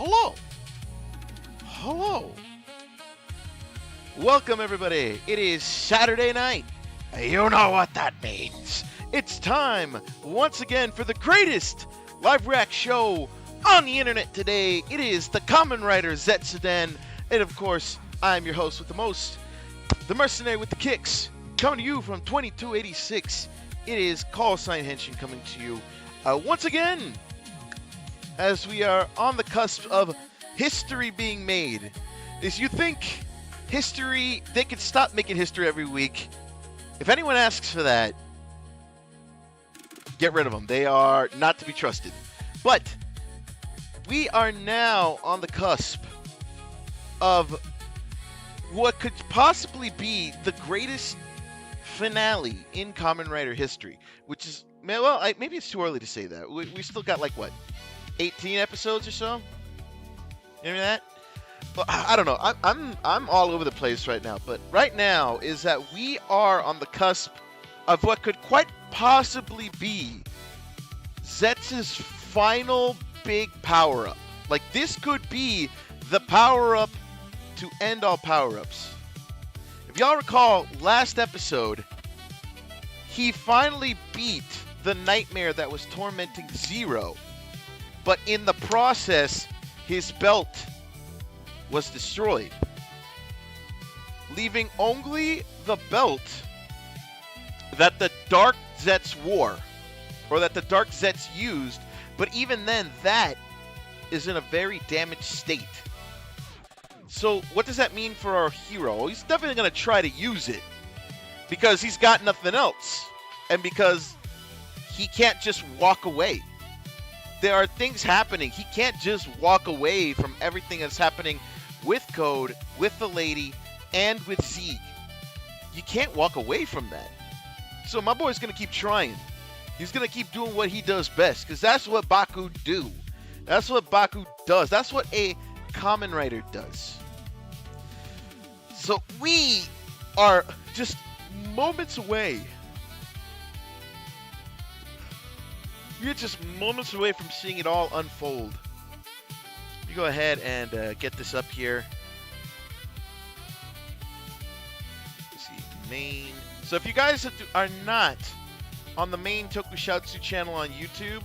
Hello. Hello. Welcome, everybody. It is Saturday night. You know what that means. It's time, once again, for the greatest live react show on the internet today. It is the Kamen Rider ZEZTZ-udan. And, of course, I'm your host with the most, the mercenary with the kicks, coming to you from 2286. It is Call Sign Henshin coming to you once again, as we are on the cusp of history being made. Is you think history, they could stop making history every week. If anyone asks for that, get rid of them. They are not to be trusted. But we are now on the cusp of what could possibly be the greatest finale in Kamen Rider history, which is, well, maybe it's too early to say that. We still got, like, what, 18 episodes or so? You know that? Well, I don't know. I'm all over the place right now. But right now is that we are on the cusp of what could quite possibly be ZEZTZ's final big power-up. Like, this could be the power-up to end all power-ups. If y'all recall, last episode, he finally beat the nightmare that was tormenting Zero. But in the process, his belt was destroyed, leaving only the belt that the Dark Zets wore, or that the Dark Zets used, but even then, that is in a very damaged state. So what does that mean for our hero? He's definitely going to try to use it, because he's got nothing else, and because he can't just walk away. There are things happening. He can't just walk away from everything that's happening with Code, with the lady, and with Zeke. You can't walk away from that. So my boy's going to keep trying. He's going to keep doing what he does best, because that's what Baku do. That's what Baku does. That's what a Kamen Rider does. So we are just moments away. We're just moments away from seeing it all unfold. You go ahead and get this up here. Let's see, main. So if you guys are not on the main Tokusatsu channel on YouTube,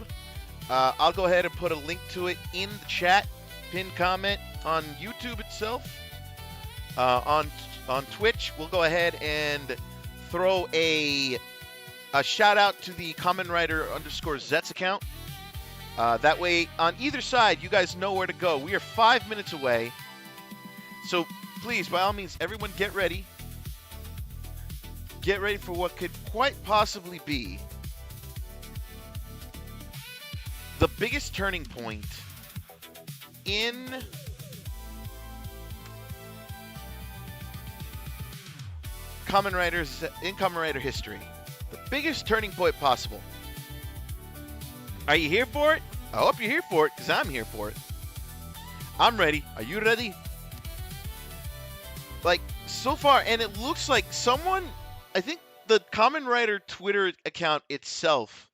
I'll go ahead and put a link to it in the chat, pinned comment on YouTube itself. On Twitch, we'll go ahead and throw a shout out to the Kamen Rider _Zets account. That way, on either side, you guys know where to go. We are 5 minutes away. So please, by all means, everyone get ready. Get ready for what could quite possibly be the biggest turning point in Kamen Rider history. The biggest turning point possible. Are you here for it? I hope you're here for it, because I'm here for it. I'm ready. Are you ready? Like, so far, and it looks like someone, I think the Kamen Rider Twitter account itself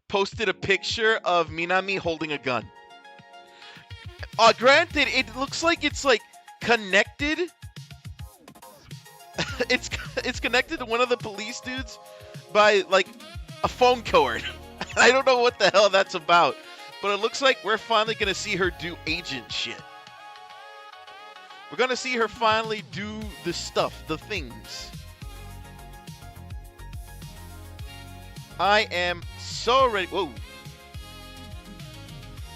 posted a picture of Minami holding a gun. Granted, it looks like it's, like, connected. It's connected to one of the police dudes by, like, a phone cord. I don't know what the hell that's about, but it looks like we're finally going to see her do agent shit. We're going to see her finally do the stuff, the things. I am so ready. Whoa.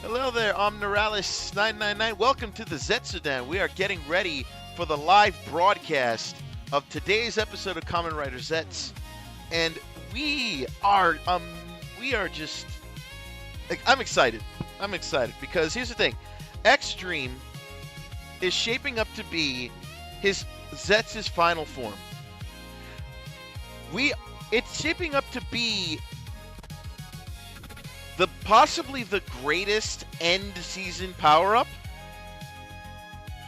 Hello there, Omniralis999. Welcome to the ZEZTZ-udan. We are getting ready for the live broadcast of today's episode of Kamen Rider Zets. And we are just, like, I'm excited. I'm excited because here's the thing. X-Dream is shaping up to be his Zets' final form. It's shaping up to be possibly the greatest end season power-up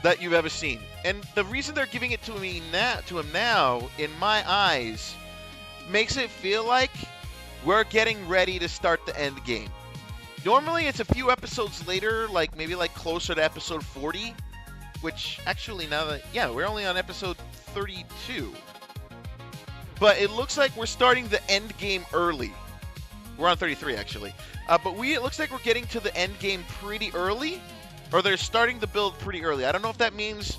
that you've ever seen. And the reason they're giving it to him now, in my eyes, makes it feel like we're getting ready to start the end game. Normally it's a few episodes later, like maybe like closer to episode 40, which actually now that, yeah, we're only on episode 32. But it looks like we're starting the end game early. We're on 33 actually. But it looks like we're getting to the end game pretty early, or they're starting the build pretty early. I don't know if that means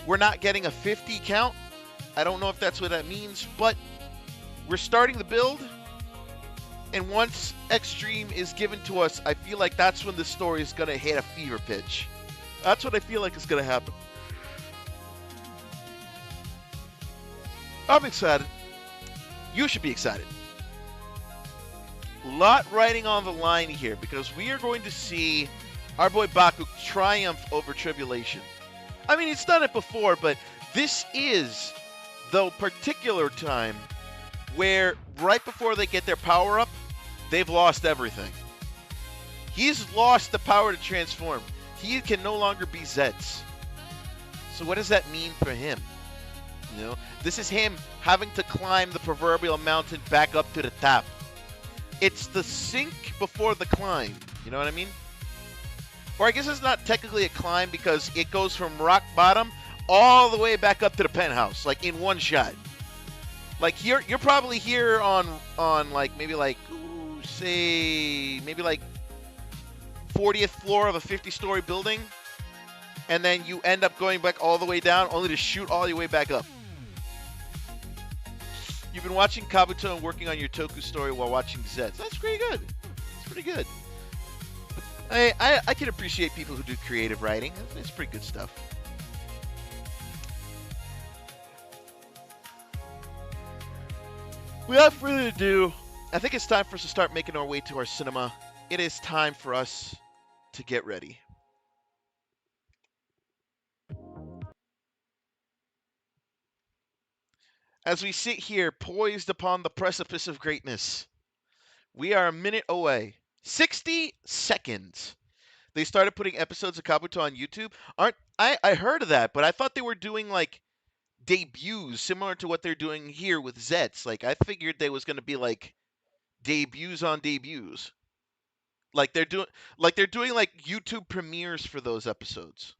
we're not getting a 50 count. I don't know if that's what that means, but we're starting the build, and once Extreme is given to us, I feel like that's when the story is going to hit a fever pitch. That's what I feel like is going to happen. I'm excited. You should be excited. Lot riding on the line here, because we are going to see our boy Baku triumph over tribulation. I mean, he's done it before, but this is the particular time where right before they get their power up, they've lost everything. He's lost the power to transform. He can no longer be ZEZTZ. So what does that mean for him? You know, this is him having to climb the proverbial mountain back up to the top. It's the sink before the climb. You know what I mean? Or I guess it's not technically a climb because it goes from rock bottom all the way back up to the penthouse, like in one shot. Like you're probably here on like maybe like say maybe like 40th floor of a 50-story building, and then you end up going back all the way down only to shoot all your way back up. You've been watching Kabuto and working on your Toku story while watching ZEZTZ. That's pretty good. It's pretty good. I can appreciate people who do creative writing. It's pretty good stuff. Without further ado, I think it's time for us to start making our way to our cinema. It is time for us to get ready. As we sit here, poised upon the precipice of greatness, we are a minute away. 60 seconds. They started putting episodes of Kabuto on YouTube. I heard of that, but I thought they were doing like debuts similar to what they're doing here with ZEZTZ. Like I figured they was going to be like debuts on debuts. Like they're doing like YouTube premieres for those episodes.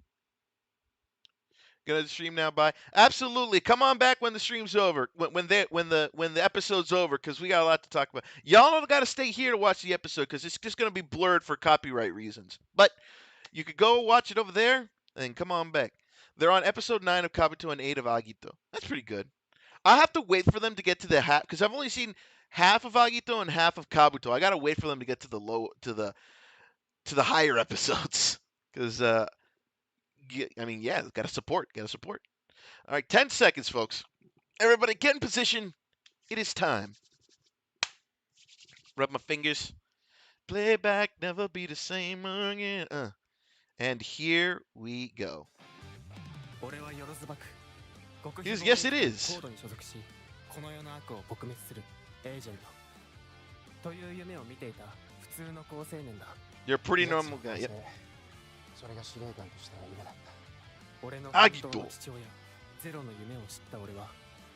Gonna stream now. Bye. Absolutely. Come on back when the stream's over. When the episode's over, because we got a lot to talk about. Y'all don't got to stay here to watch the episode because it's just gonna be blurred for copyright reasons. But you could go watch it over there and come on back. They're on episode 9 of Kabuto and 8 of Agito. That's pretty good. I have to wait for them to get to the half because I've only seen half of Agito and half of Kabuto. I gotta wait for them to get to the higher episodes because I mean, yeah, gotta support. All right, 10 seconds, folks. Everybody get in position. It is time. Rub my fingers. Playback, never be the same again. And here we go. Yes, it is. You're a pretty normal guy. Yep. それが司令官としては夢だった。俺のアギト本当の父親ゼロの夢を知った俺は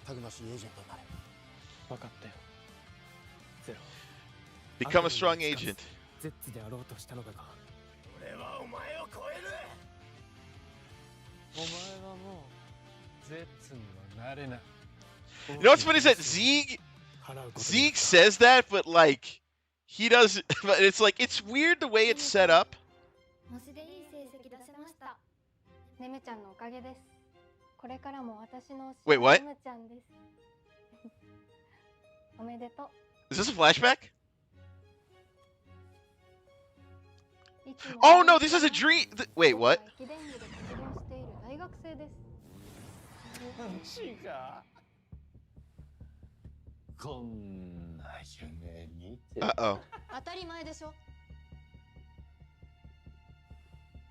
たくましいエージェントになれ。分かったよ。ゼロ。 Become a strong agent. ゼッツであろうとしたのだが。俺はお前を超える。お前はもうゼッツにはなれない。 You know what's funny is that Zeke says that, but like he doesn't. But it's like it's weird the way it's set up. 模試でいい成績出せました。ネムちゃんのおかげです。これからも私の Wait, what? ネムちゃんです。おめでとう。 Is this a flashback? Oh no, this is a dream. Wait, what? 駅伝部で活動している大学生です。違う。こんな夢見て。Uh-oh. 当たり前でしょ。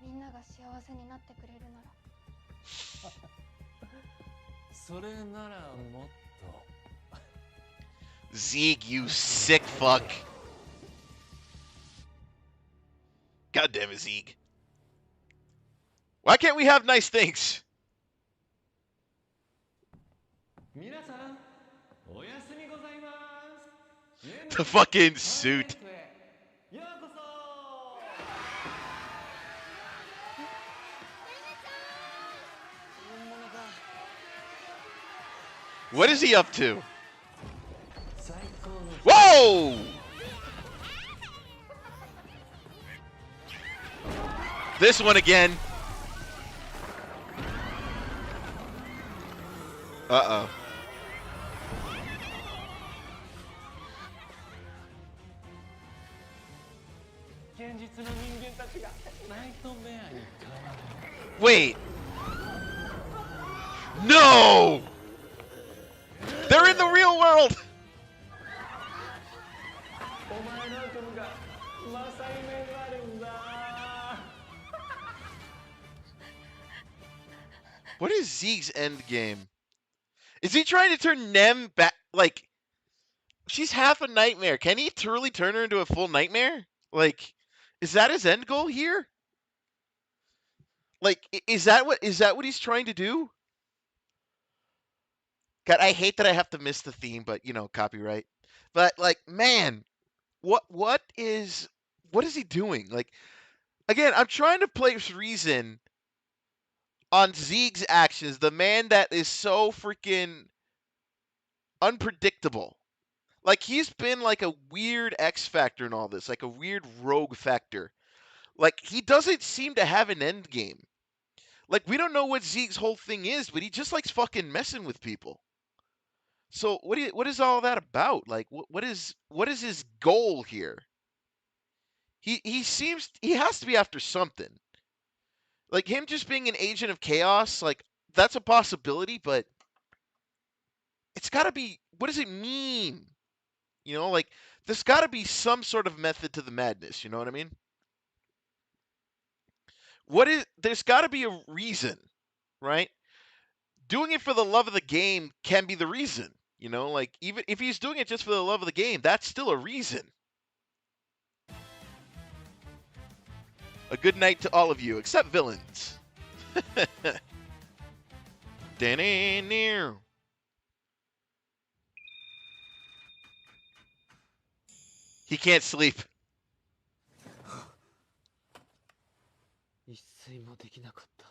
みんなが幸せになってくれるなら。それならもっと。 Zeke, you sick fuck. God damn it, Zeke. Why can't we have nice things? 皆さん、おやすみございます。 The fucking suit. ようこそ。What is he up to? Whoa! This one again. Uh-oh. 現実の人間たちがナイトメアに変わる。 Wait. No! They're in the real world! お前の悪夢が正夢になるんだ。 What is Zeke's end game? Is he trying to turn Nem back? Like, she's half a nightmare. Can he truly turn her into a full nightmare? Like, is that his end goal here? Like, is that what he's trying to do? God, I hate that I have to miss the theme, but you know, copyright. But like, man, what is he doing? Like, again, I'm trying to place reason on Zeke's actions, the man that is so freaking unpredictable. Like, he's been like a weird X factor in all this, like a weird rogue factor. Like, he doesn't seem to have an end game. Like, we don't know what Zeke's whole thing is, but he just likes fucking messing with people. So what is all that about? Like, what is his goal here? He has to be after something. Like, him just being an agent of chaos, like, that's a possibility, but it's got to be, what does it mean? You know, like, there's got to be some sort of method to the madness, you know what I mean? There's got to be a reason, right? Doing it for the love of the game can be the reason, you know? Like, even if he's doing it just for the love of the game, that's still a reason. A good night to all of you, except villains. Da-na-na. He can't sleep. 一睡もできなかった。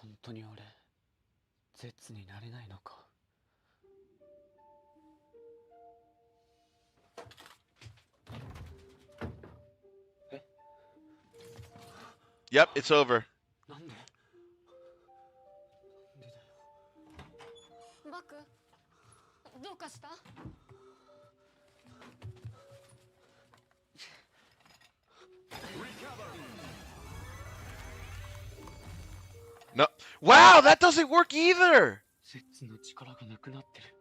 本当に俺、ゼッツになれないのか。え？ Yep, it's over. なんで？ バク、どうかした？ No. Wow, that doesn't work either. ゼッツの力がなくなってる。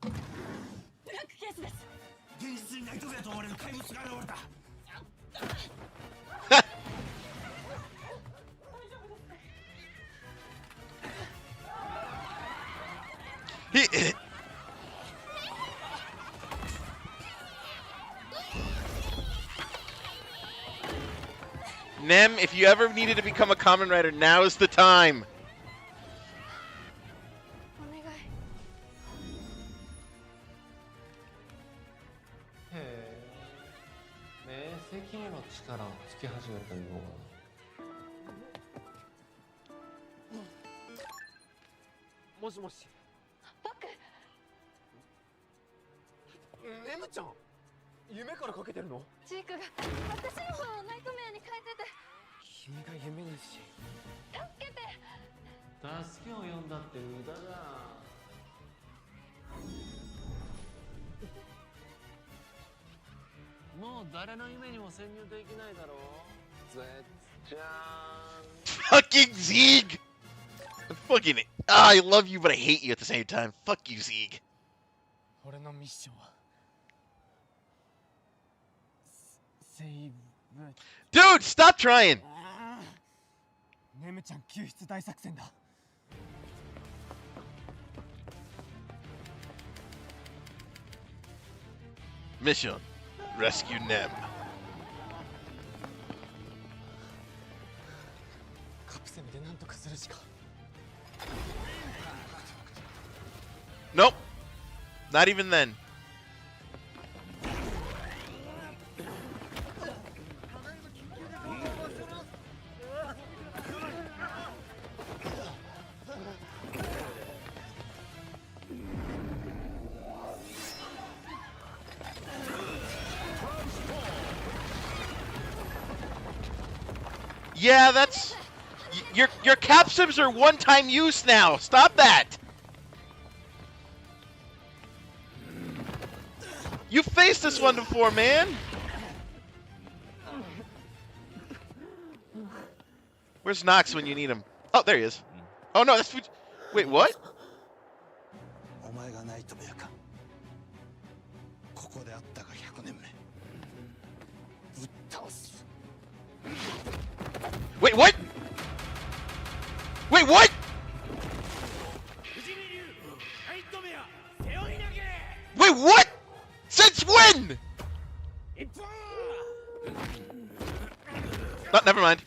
ブラックケースです。現実にナイトメアと思われる怪物が現れた。 He Nem, if you ever needed to become a Kamen Rider, now is the time. お願い。へえ。明晰への力をつき始めたのは。もしもし。バク、ネムちゃん、夢からかけてるの？ジークが私の方をナイトメアに変えてて、君が夢にし。助けて。助けを呼んだって無駄だ。もう誰の夢にも潜入できないだろう。ゼッツちゃん。 Fucking Zeke! Fucking, I love you, but I hate you at the same time. Fuck you, Zeke. 俺のミッションはセーブ。 Dude, stop trying! ネムちゃん救出大作戦だ。 Mission: Rescue Nem. カプセルでなんとかするしか。 Nope. Not even then. Yeah, that's... Your capsims are one-time use now. Stop that. You faced this one before, man. Where's Nox when you need him? Oh, there he is. Oh, no, that's... Wait, what? お前がナイトメアか。ここで会ったが100年目。ぶっ倒す。 Wait, what? Wait, what? Wait, what? Since when? Oh, never mind.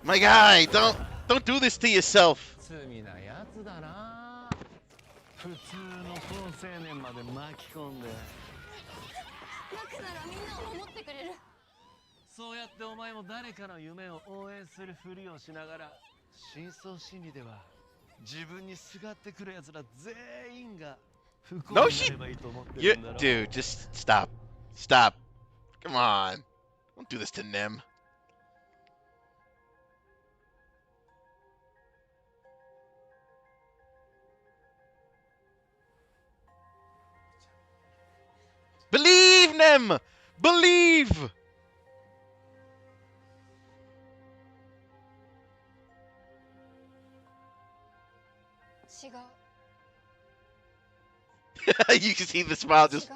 My guy, don't do this to yourself. 罪なやつだな。普通の高青年まで巻き込んで。楽ならみんなを守ってくれる。そうやってお前も誰かの夢を応援するふりをしながら、深層心理では自分にすがってくる奴ら全員が不幸になればいいと思ってるんだろ。 Dude, just stop. Stop. Come on. Don't do this to Nim. Believe, Nim! Believe! You can see the smile just...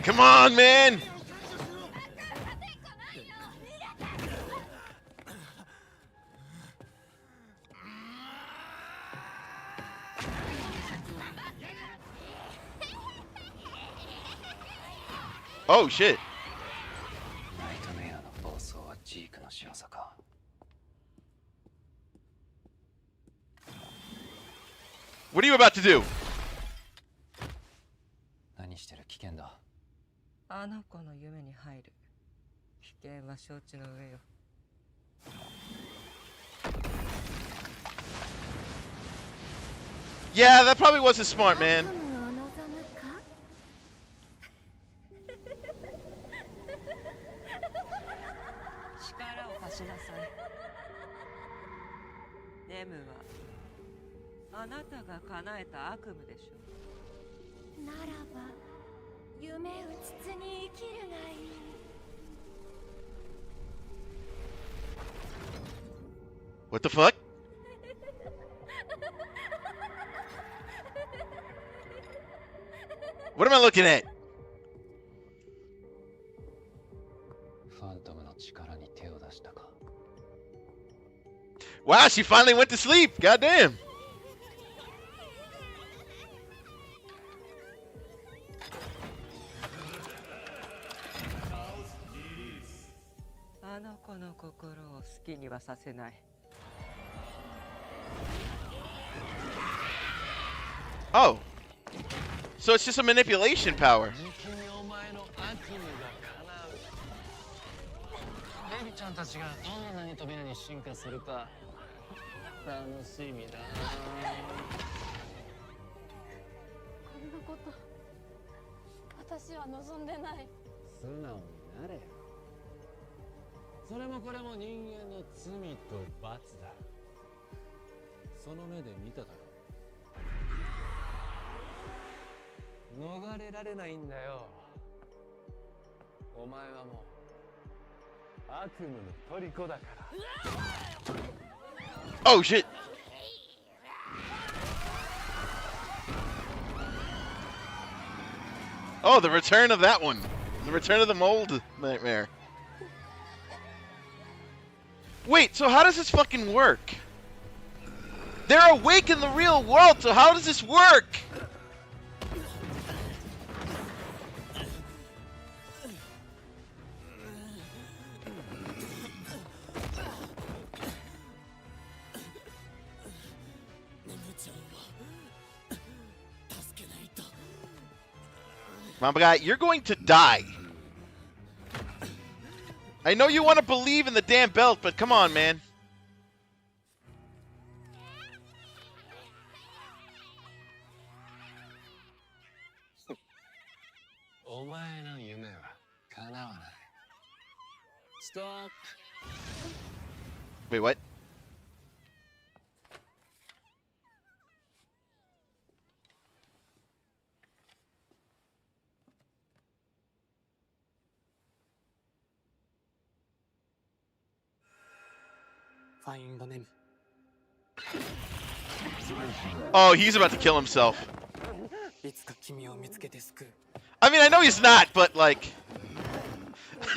Come on, man! Oh shit. What are you about to do? 何してる？危険だ。あの子の夢に入る。危険は承知の上よ。Yeah, that probably wasn't smart, man. 力を貸しなさい。ネムはあなたが叶えた悪夢でしょ。ならば夢うつつに生きるがいい。What the fuck? What am I looking at? ファントムの力に手を出したか。 Wow, she finally went to sleep. Goddamn. あの子の心を好きにはさせない。Oh. So it's just a manipulation power. お前の悪夢が叶う。レビちゃんたちがどんなナイトメアに進化するか楽しみだ。こんなこと私は望んでない。素直になれよ。それもこれも人間の罪と罰だ。その目で見ただろ。逃れられないんだよ。お前はもう悪夢の虜だから。 Oh shit. Oh, the return of that one. The return of the mold nightmare. Wait, so how does this fucking work? They're awake in the real world, so how does this work? Mamba guy, you're going to die. I know you want to believe in the damn belt, but come on, man. Stop. Wait, what? Find the name. Oh, he's about to kill himself. いつか君を見つけて救う。 I mean, I know he's not, but like,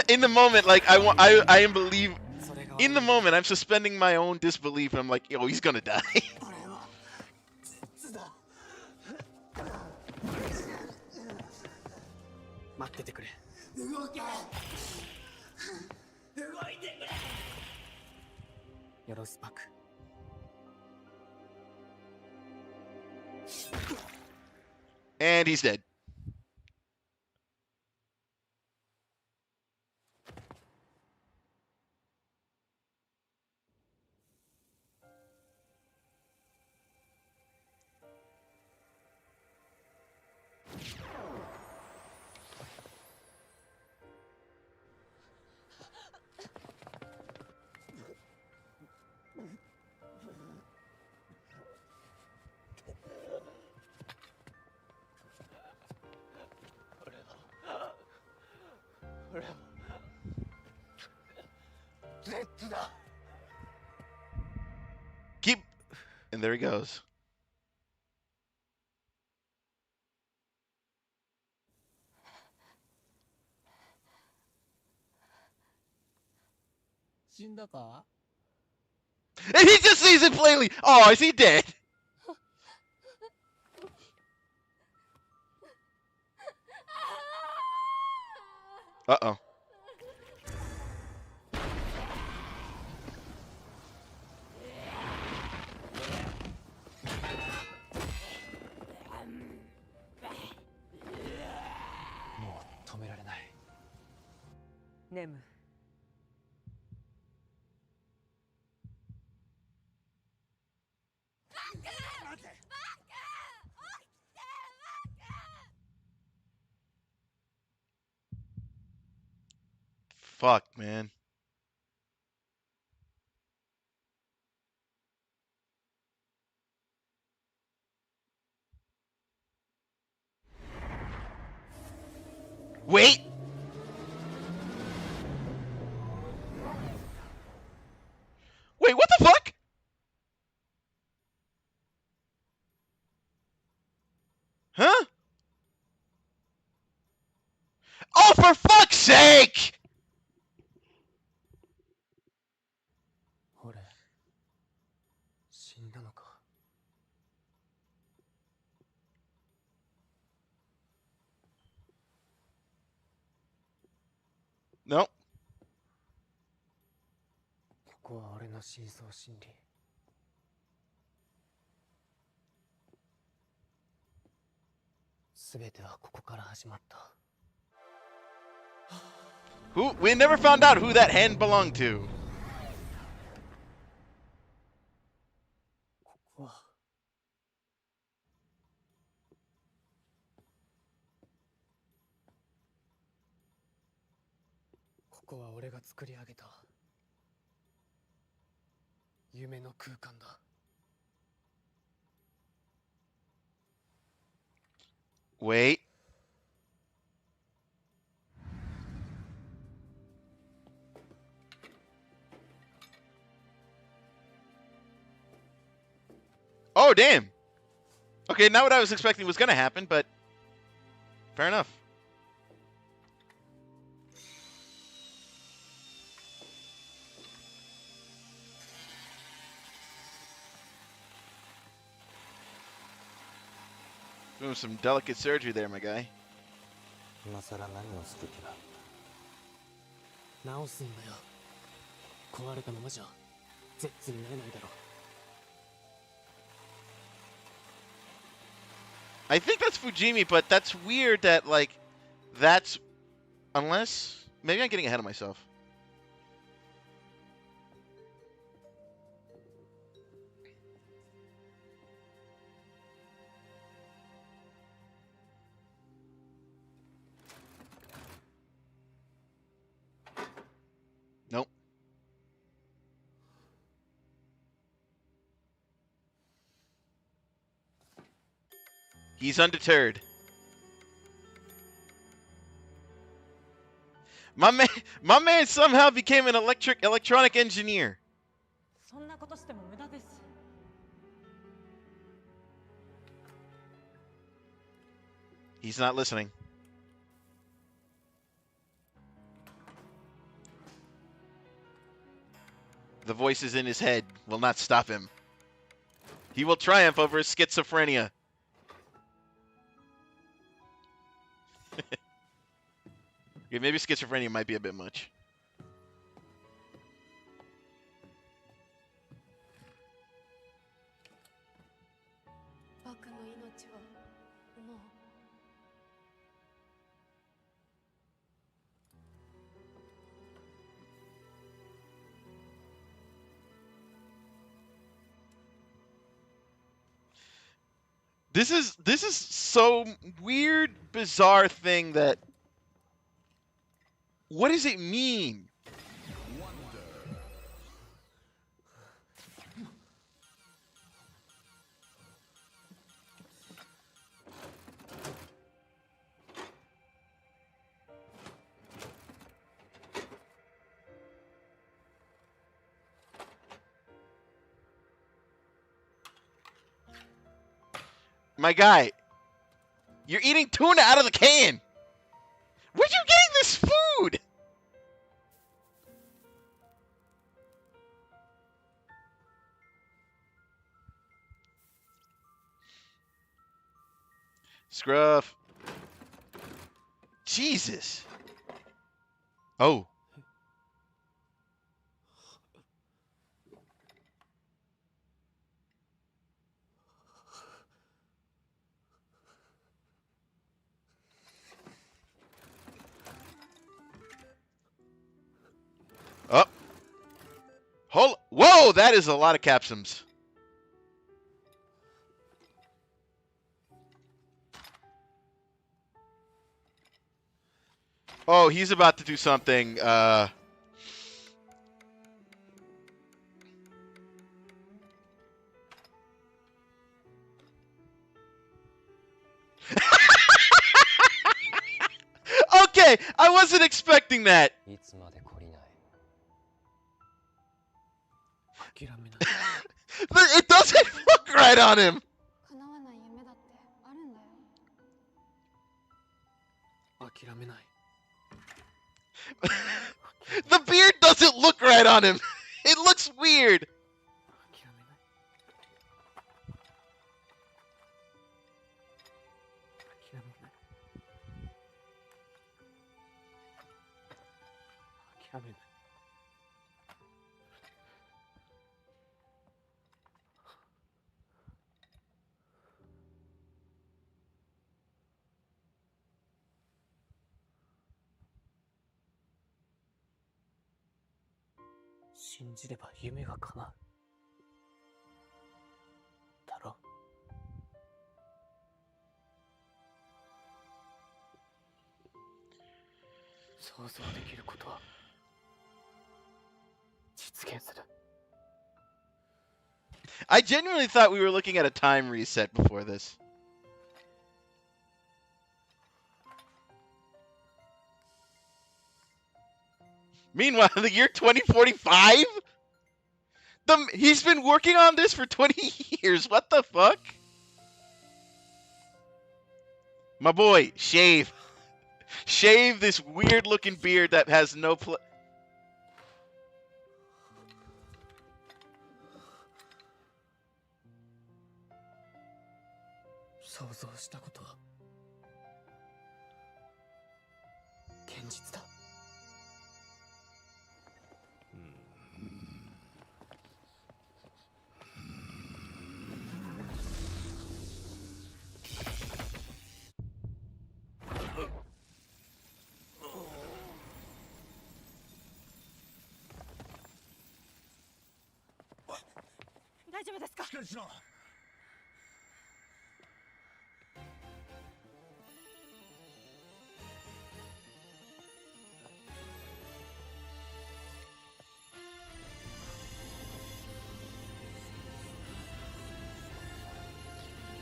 in the moment, like I am believe. In the moment, I'm suspending my own disbelief, and I'm like, yo, he's gonna die. 待っててくれ。よろしパク。 And he's dead. Keep. And there he goes. And he just sees it plainly. Oh, is he dead? Uh-oh. Nem. Fuck, man. Wait. Wait, what the fuck? Huh? Oh, for fuck's sake! 俺、死んだのか。No. ここは俺の深層心理。すべてはここから始まった。 We never found out who that hand belonged to. ここは。ここは俺が作り上げた夢の空間だ。 Wait. Oh, damn. Okay, not what I was expecting was gonna happen, but fair enough. Doing some delicate surgery there, my guy. 今さら何をする気だ。直すんだよ。壊れたままじゃゼッツになれないだろ。 I think that's Fujimi, but that's weird that, like, That's unless maybe I'm getting ahead of myself. Nope. He's undeterred. My man somehow became an electronic engineer. そんなことしても無駄です。 He's not listening. The voices in his head will not stop him. He will triumph over his schizophrenia. Okay, maybe schizophrenia might be a bit much. 僕の命はもう This is so weird, bizarre thing that. What does it mean? My guy, you're eating tuna out of the can. Where'd you get this food? Scruff. Jesus. Oh. Oh. Whoa, that is a lot of capsums. Oh, he's about to do something. Okay, I wasn't expecting that. いつまで懲りない。諦めない。It doesn't look right on him. 叶わない夢だってあるんだよ。諦めない。 The beard doesn't look right on him. It looks weird. 諦めない。諦めない。諦めない。信じれば夢が叶う。だろ。想像できることは実現する。 I genuinely thought we were looking at a time reset before this. Meanwhile, the year 2045? He's been working on this for 20 years. What the fuck? My boy, shave. Shave this weird looking beard that has no想像したことは現実だ。大丈夫ですか？しっかりしろ。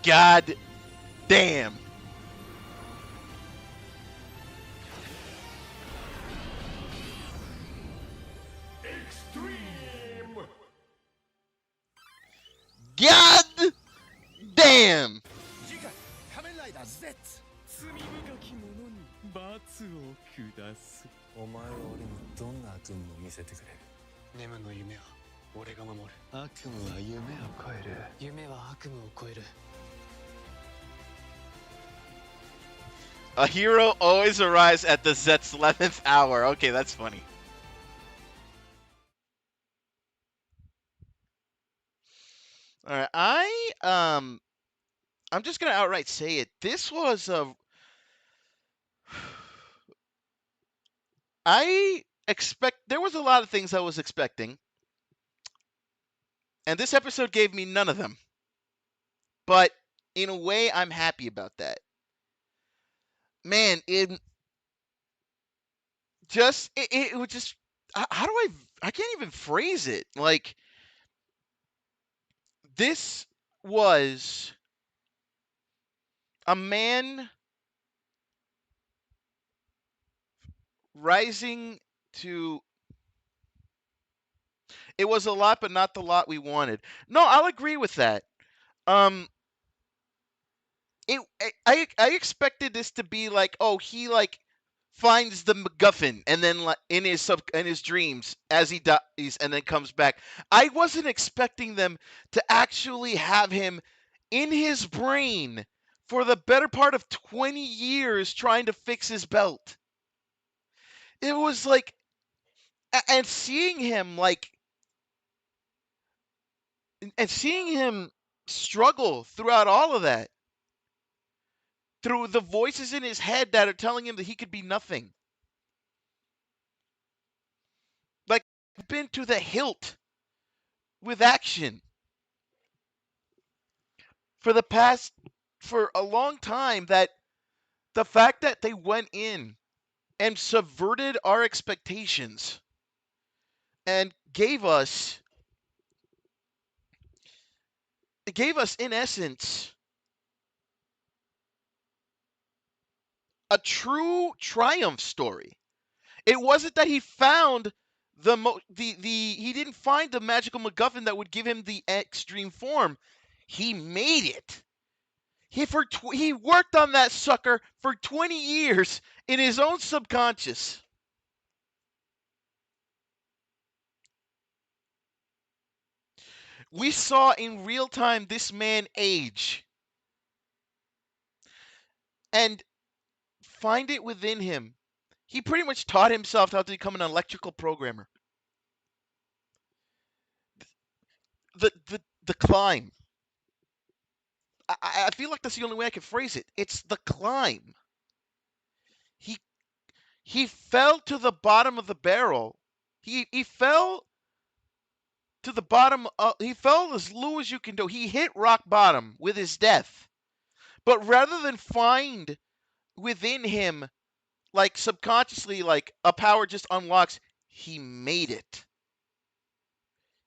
God damn. God damn. 次回仮面ライダー Z。 罪深き者に罰を下す。お前は俺にどんな悪夢を見せてくれる？ネムの夢は俺が守る。悪夢は夢を超える。夢は悪夢を超える。 A hero always arrives at the Zet's 11th hour. Okay, that's funny. All right, I'm just gonna outright say it. This was a. There was a lot of things I was expecting, and this episode gave me none of them. But in a way, I'm happy about that. Man, it was just. How do I can't even phrase it. Like, this was a man rising to. It was a lot, but not the lot we wanted. No, I'll agree with that. I expected this to be like, oh, he like finds the MacGuffin and then like in his dreams as he dies and then comes back. I wasn't expecting them to actually have him in his brain for the better part of 20 years trying to fix his belt. It was like, and seeing him struggle throughout all of that, through the voices in his head that are telling him that he could be nothing. Like, been to the hilt with action for a long time, that the fact that they went in and subverted our expectations and gave us in essence a true triumph story. It wasn't that he found he didn't find the magical MacGuffin that would give him the extreme form. He made it. He worked on that sucker for 20 years in his own subconscious. We saw in real time this man age and find it within him. He pretty much taught himself how to become an electrical programmer. The climb. I feel like that's the only way I can phrase it. It's the climb. He fell to the bottom of the barrel. He fell to the bottom. He fell as low as you can do. He hit rock bottom with his death. But rather than find within him, like subconsciously, like a power just unlocks, he made it.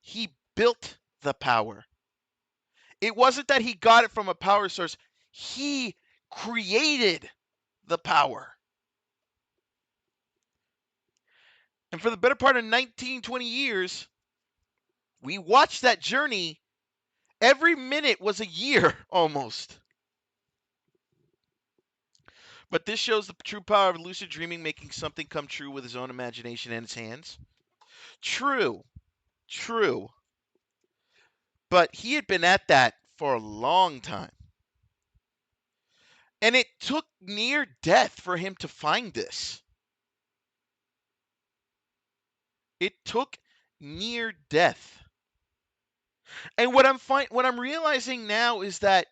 He built the power. It wasn't that he got it from a power source. He created the power. And for the better part of 19, 20 years, we watched that journey. Every minute was a year almost. But this shows the true power of lucid dreaming, making something come true with his own imagination and his hands. True. But he had been at that for a long time. And it took near death for him to find this. It took near death. And what I'm realizing now is that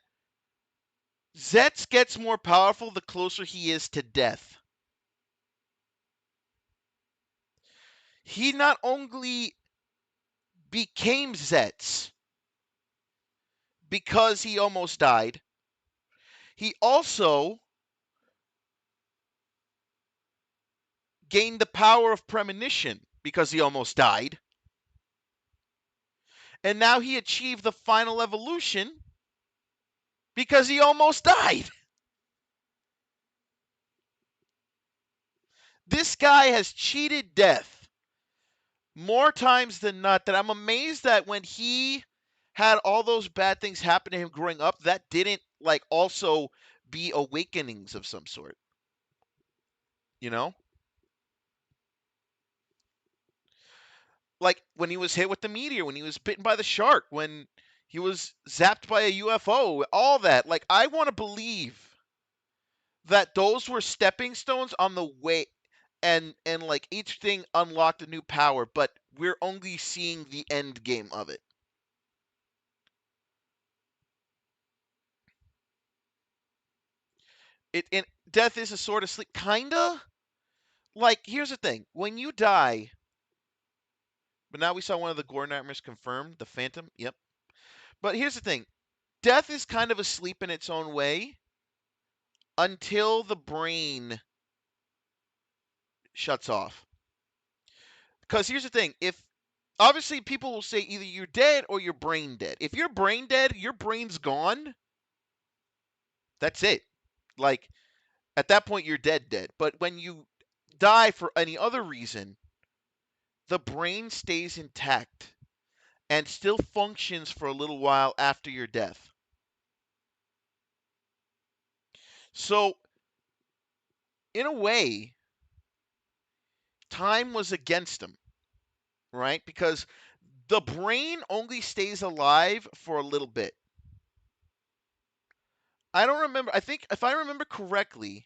ZEZTZ gets more powerful the closer he is to death. He not only became ZEZTZ, because he almost died. He also gained the power of premonition because he almost died. And now he achieved the final evolution because he almost died. This guy has cheated death more times than not, that I'm amazed that when he had all those bad things happen to him growing up, that didn't like also be awakenings of some sort. You know? Like when he was hit with the meteor, when he was bitten by the shark, when he was zapped by a UFO, all that. Like I want to believe that those were stepping stones on the way, and like each thing unlocked a new power, but we're only seeing the end game of it. It death is a sort of sleep, kinda. Like here's the thing: when you die, but now we saw one of the gore nightmares confirmed, the Phantom. Yep. But here's the thing: death is kind of a sleep in its own way until the brain shuts off. Because here's the thing: if obviously people will say either you're dead or you're brain dead. If you're brain dead, your brain's gone. That's it. Like at that point, you're dead. But when you die for any other reason, the brain stays intact and still functions for a little while after your death. So, in a way, time was against him, right? Because the brain only stays alive for a little bit. I don't remember. I think if I remember correctly,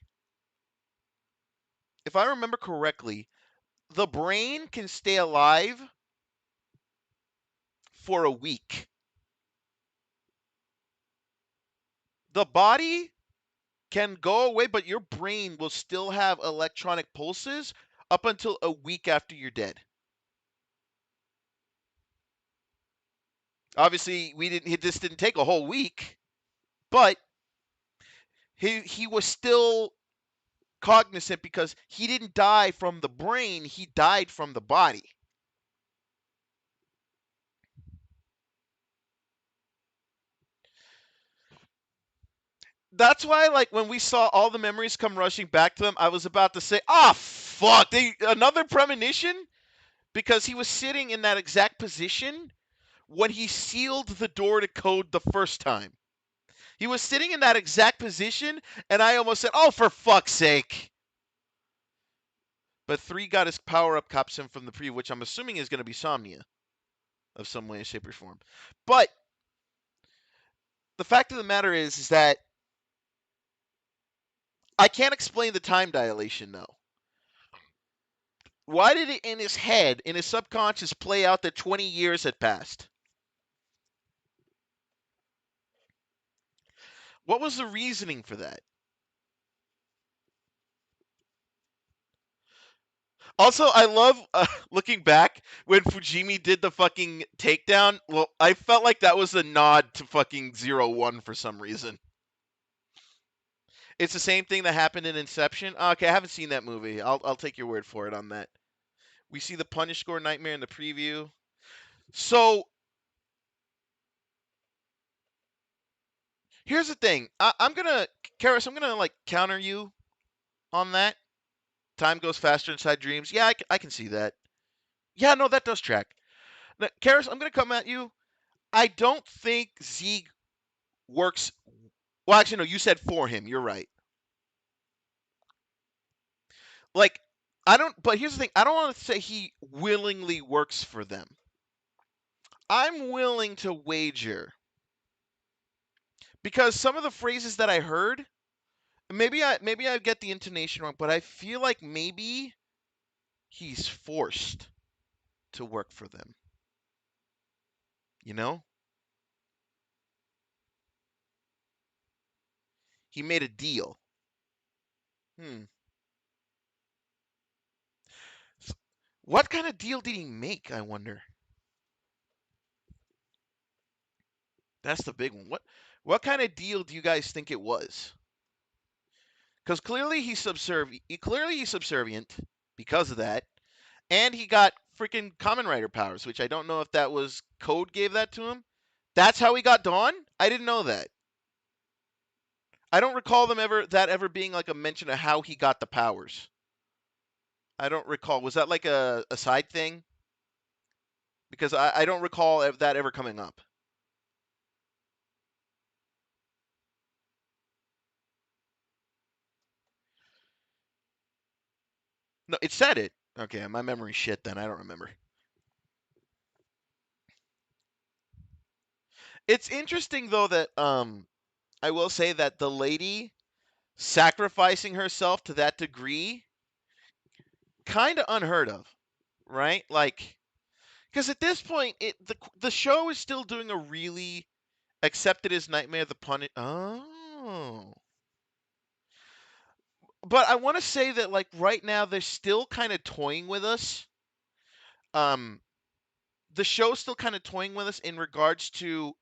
the brain can stay alive for a week. The body can go away, but your brain will still have electronic pulses up until a week after you're dead. Obviously, this didn't take a whole week, but he was still cognizant because he didn't die from the brain, he died from the body. That's why, like, when we saw all the memories come rushing back to him, I was about to say, "Ah, fuck! Another premonition," because he was sitting in that exact position when he sealed the door to code the first time. He was sitting in that exact position, and I almost said, "Oh, for fuck's sake!" But 3 got his power up costume from the preview, which I'm assuming is going to be Somnia of some way, shape, or form. But the fact of the matter is that I can't explain the time dilation, though. Why did it in his head, in his subconscious, play out that 20 years had passed? What was the reasoning for that? Also, I love looking back when Fujimi did the fucking takedown. Well, I felt like that was a nod to fucking 01 for some reason. It's the same thing that happened in Inception. Okay, I haven't seen that movie. I'll take your word for it on that. We see the punish score nightmare in the preview. So here's the thing. I'm gonna, Karis, I'm gonna like counter you on that. Time goes faster inside dreams. Yeah, I can see that. Yeah, no, that does track. Now, Karis, I'm gonna come at you. I don't think Zeke works. Well, actually, no. You said for him. You're right. Like, I don't. But here's the thing. I don't want to say he willingly works for them. I'm willing to wager because some of the phrases that I heard, maybe I get the intonation wrong, but I feel like maybe he's forced to work for them. You know? He made a deal. What kind of deal did he make, I wonder? That's the big one. What kind of deal do you guys think it was? Because clearly he's subservient. Clearly he's subservient because of that, and he got freaking Kamen Rider powers, which I don't know if that was Code gave that to him. That's how he got Dawn? I didn't know that. I don't recall ever being like a mention of how he got the powers. I don't recall. Was that like a side thing? Because I don't recall that ever coming up. No, it said it. Okay, my memory's shit then. I don't remember. It's interesting though that I will say that the lady sacrificing herself to that degree kind of unheard of, right? Like, because at this point, the show is still doing a really accepted as Nightmare the Punish. Oh, but I want to say that like right now they're still kind of toying with us. Um, the show's still kind of toying with us in regards to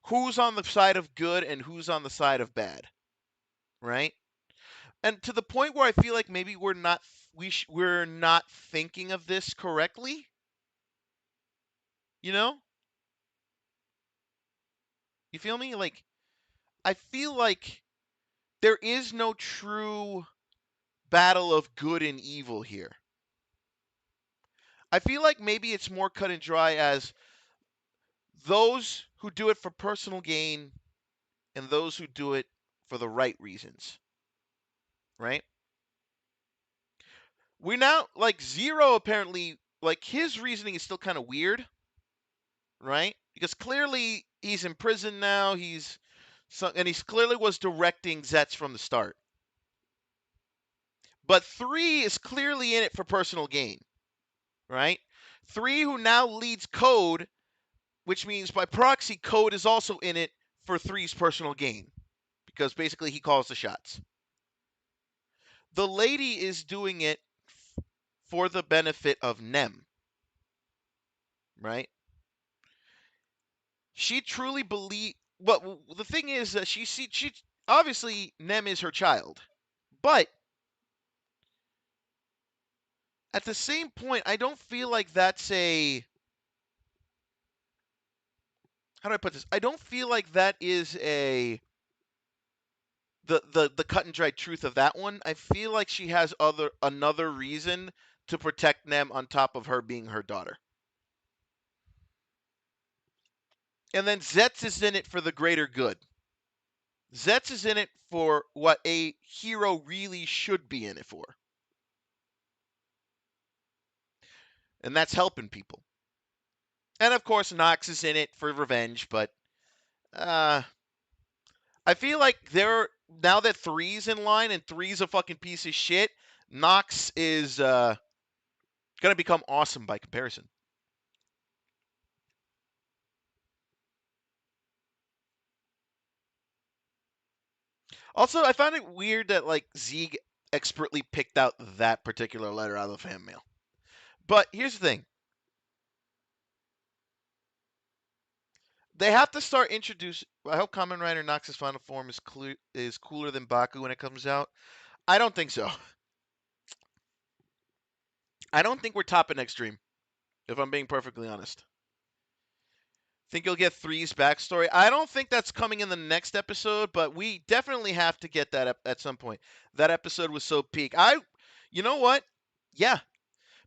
who's on the side of good and who's on the side of bad, right? And to the point where I feel like maybe we're not thinking of this correctly. You know? You feel me? Like I feel like there is no true battle of good and evil here. I feel like maybe it's more cut and dry as those who do it for personal gain and those who do it for the right reasons. Right? We now like Zero apparently like his reasoning is still kind of weird, right? Because clearly he's in prison now. And he clearly was directing Zets from the start. But 3 is clearly in it for personal gain, right? 3 who now leads Code, which means by proxy Code is also in it for 3's personal gain because basically he calls the shots. The lady is doing it for the benefit of Nem, right? She truly believes. But the thing is that she obviously Nem is her child, but at the same point, I don't feel like that's a. How do I put this? I don't feel like that is a. The cut and dried truth of that one. I feel like she has another reason to protect Nem on top of her being her daughter. And then Zetz is in it for the greater good. Zetz is in it for what a hero really should be in it for. And that's helping people. And of course, Nox is in it for revenge, but I feel like now that 3's in line and 3's a fucking piece of shit, Nox is gonna become awesome by comparison. Also, I found it weird that like Zeeg expertly picked out that particular letter out of the fan mail. But here's the thing. They have to start introducing. I hope Kamen Rider Nox's final form is cooler than Baku when it comes out. I don't think so. I don't think we're topping Extreme, if I'm being perfectly honest. Think you'll get 3's backstory? I don't think that's coming in the next episode, but we definitely have to get that at some point. That episode was so peak. You know what? Yeah.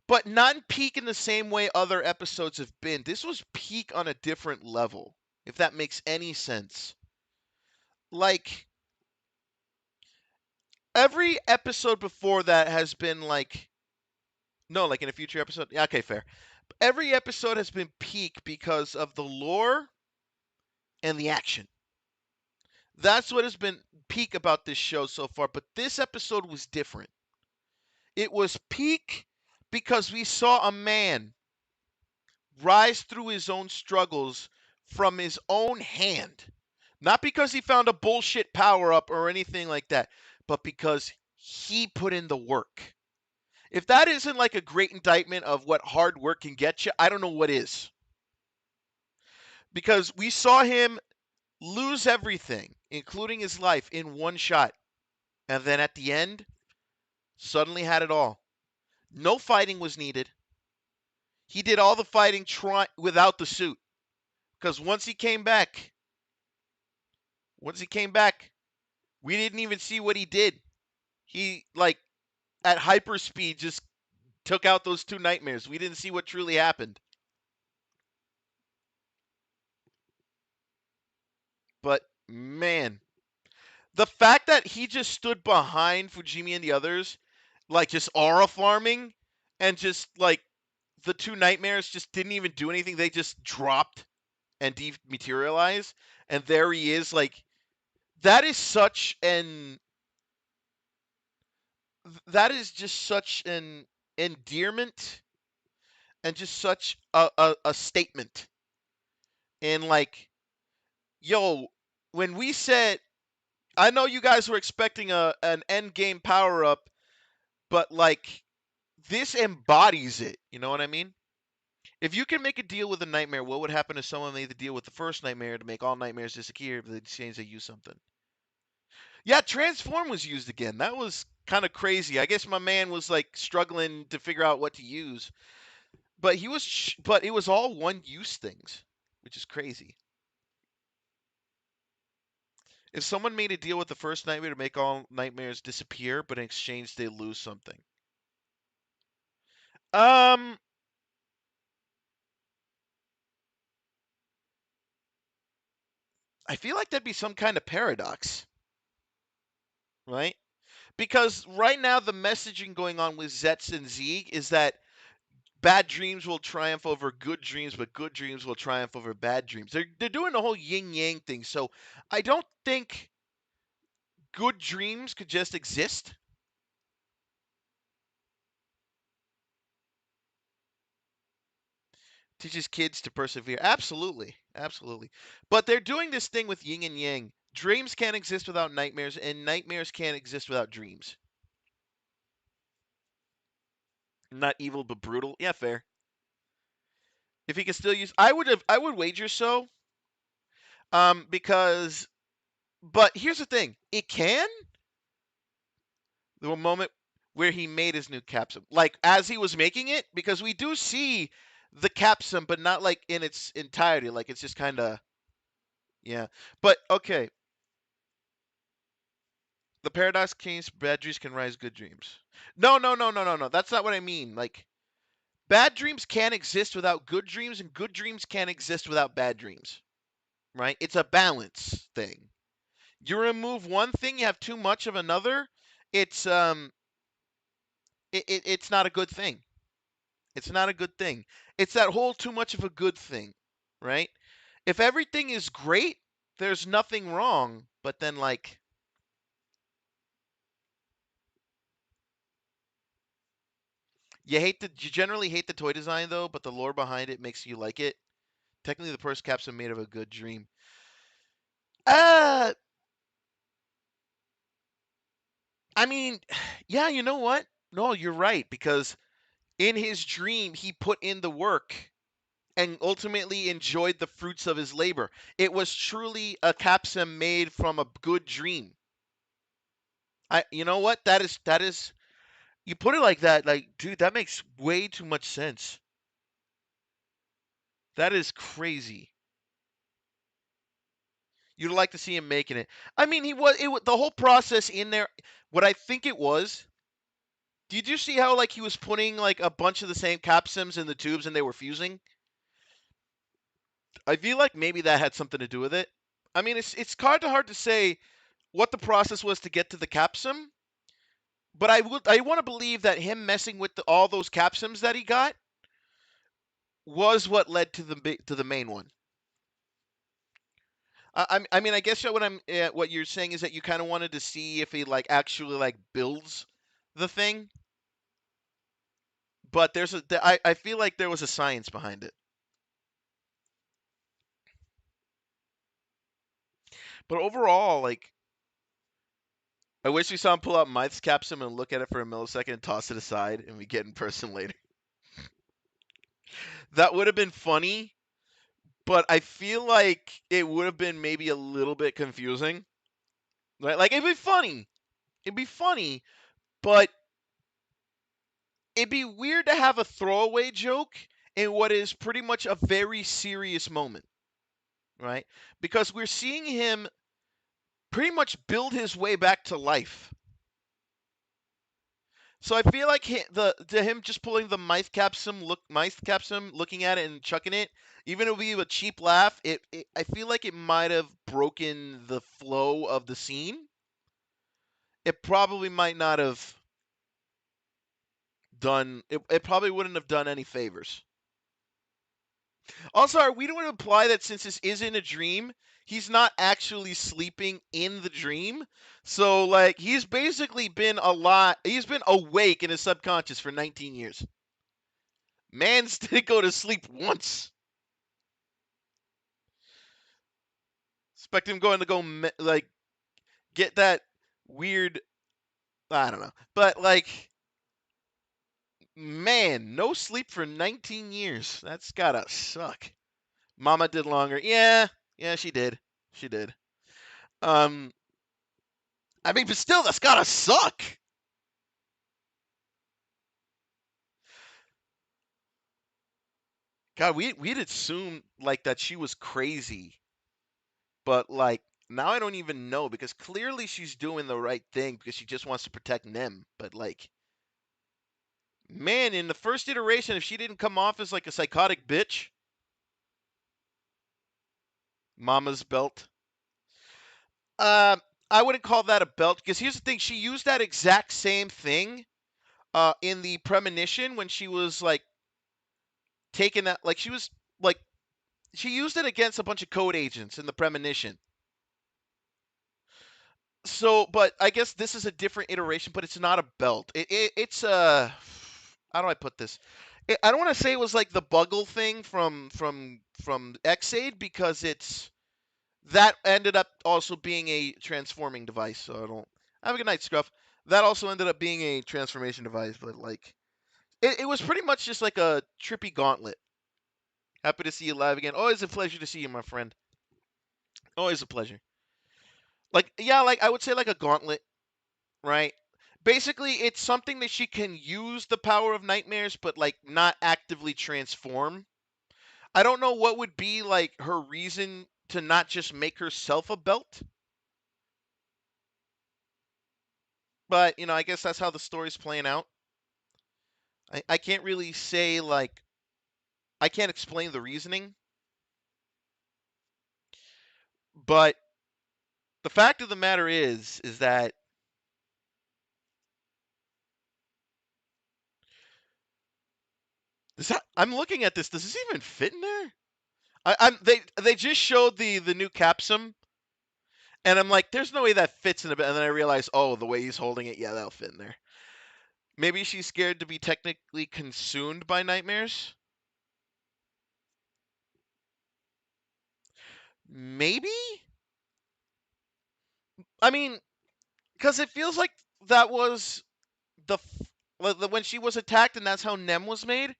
But not peak in the same way other episodes have been. This was peak on a different level, if that makes any sense. Like, every episode before that has been like, no, like in a future episode? Yeah, okay, fair. Every episode has been peak because of the lore and the action. That's what has been peak about this show so far, but this episode was different. It was peak because we saw a man rise through his own struggles from his own hand. Not because he found a bullshit power-up or anything like that, but because he put in the work. If that isn't like a great indictment of what hard work can get you, I don't know what is. Because we saw him lose everything, including his life, in one shot. And then at the end, suddenly had it all. No fighting was needed. He did all the fighting without the suit. Because once he came back, we didn't even see what he did. He, like, at hyperspeed, just took out those two nightmares. We didn't see what truly happened. But, man, the fact that he just stood behind Fujimi and the others, like, just aura farming, and just, like, the two nightmares just didn't even do anything. They just dropped and dematerialized. And there he is, like, that is just such an endearment and just such a statement. And, like, yo, when we said, I know you guys were expecting an end game power up, but, like, this embodies it. You know what I mean? If you can make a deal with a nightmare, what would happen if someone made the deal with the first nightmare to make all nightmares disappear if they change, they use something? Yeah, transform was used again. That was kind of crazy. I guess my man was, like, struggling to figure out what to use, but but it was all one use things, which is crazy. If someone made a deal with the first nightmare to make all nightmares disappear, but in exchange they lose something. I feel like that'd be some kind of paradox, right? Because right now the messaging going on with ZETZ and Z is that bad dreams will triumph over good dreams, but good dreams will triumph over bad dreams. They're doing the whole yin yang thing. So I don't think good dreams could just exist. Teaches kids to persevere. Absolutely. Absolutely. But they're doing this thing with yin and yang. Dreams can't exist without nightmares, and nightmares can't exist without dreams. Not evil but brutal. Yeah, fair. If he can still use, I would wager so. Because, but here's the thing, it can. The moment where he made his new capsule, like as he was making it, because we do see the capsule, but not like in its entirety. Like it's just kind of, yeah. But okay, the paradox case: bad dreams can rise good dreams. No, no, no, no, no, no. That's not what I mean. Like bad dreams can't exist without good dreams, and good dreams can't exist without bad dreams. Right? It's a balance thing. You remove one thing, you have too much of another. It's it's not a good thing. It's not a good thing. It's that whole too much of a good thing, right? If everything is great, there's nothing wrong. But then, like, you generally hate the toy design though, but the lore behind it makes you like it. Technically, the first cap's made of a good dream. I mean, yeah, you know what? No, you're right, because in his dream, he put in the work and ultimately enjoyed the fruits of his labor. It was truly a capsum made from a good dream. You know what? That is. You put it like that, like, dude, that makes way too much sense. That is crazy. You'd like to see him making it. I mean, the whole process in there. What I think it was. Did you see how, like, he was putting, like, a bunch of the same capsims in the tubes and they were fusing? I feel like maybe that had something to do with it. I mean, it's hard to say what the process was to get to the capsim, but I want to believe that him messing with all those capsims that he got was what led to the main one. I mean, I guess what you're saying is that you kind of wanted to see if he, like, actually, like, builds the thing, but I feel like there was a science behind it. But overall, like, I wish we saw him pull out Myth's capsum and look at it for a millisecond and toss it aside, and we get in person later. That would have been funny, but I feel like it would have been maybe a little bit confusing. Right? Like it'd be funny. It'd be funny, but it'd be weird to have a throwaway joke in what is pretty much a very serious moment, right? Because we're seeing him pretty much build his way back to life. So I feel like him just pulling the mice capsum, looking at it and chucking it, even if it would be a cheap laugh, I feel like it might have broken the flow of the scene. It probably might not have done. It probably wouldn't have done any favors. Also, are we to imply that since this isn't a dream, he's not actually sleeping in the dream? So, like, he's basically been he's been awake in his subconscious for 19 years. Mans didn't go to sleep once. Expect him going to go, like, get that weird, I don't know. But, like, man, no sleep for 19 years. That's gotta suck. Mama did longer. Yeah, she did. She did. I mean, but still, that's gotta suck. God, we'd assumed like that she was crazy, but like now I don't even know because clearly she's doing the right thing because she just wants to protect Nem. But like, man, in the first iteration, if she didn't come off as like a psychotic bitch, Mama's belt. I wouldn't call that a belt because here's the thing: she used that exact same thing, in the premonition when she was like taking that, like she was like she used it against a bunch of code agents in the premonition. So, but I guess this is a different iteration, but it's not a belt. It's a, how do I put this? I don't want to say it was like the Buggle thing from Xaid because it's that ended up also being a transforming device. So I don't have a good night, Scruff. That also ended up being a transformation device, but like it was pretty much just like a trippy gauntlet. Happy to see you live again. Always a pleasure to see you, my friend. Always a pleasure. Like, yeah, like I would say like a gauntlet, right? Basically, it's something that she can use the power of nightmares, but like not actively transform. I don't know what would be like her reason to not just make herself a belt. But, I guess that's how the story's playing out. I can't really say, like, I can't explain the reasoning. But the fact of the matter is that I'm looking at this. Does this even fit in there? They just showed the new capsum, and I'm like, there's no way that fits in a bit. And then I realized, oh, the way he's holding it, yeah, that'll fit in there. Maybe she's scared to be technically consumed by nightmares. Maybe. I mean, because it feels like that was when she was attacked, and that's how Nem was made.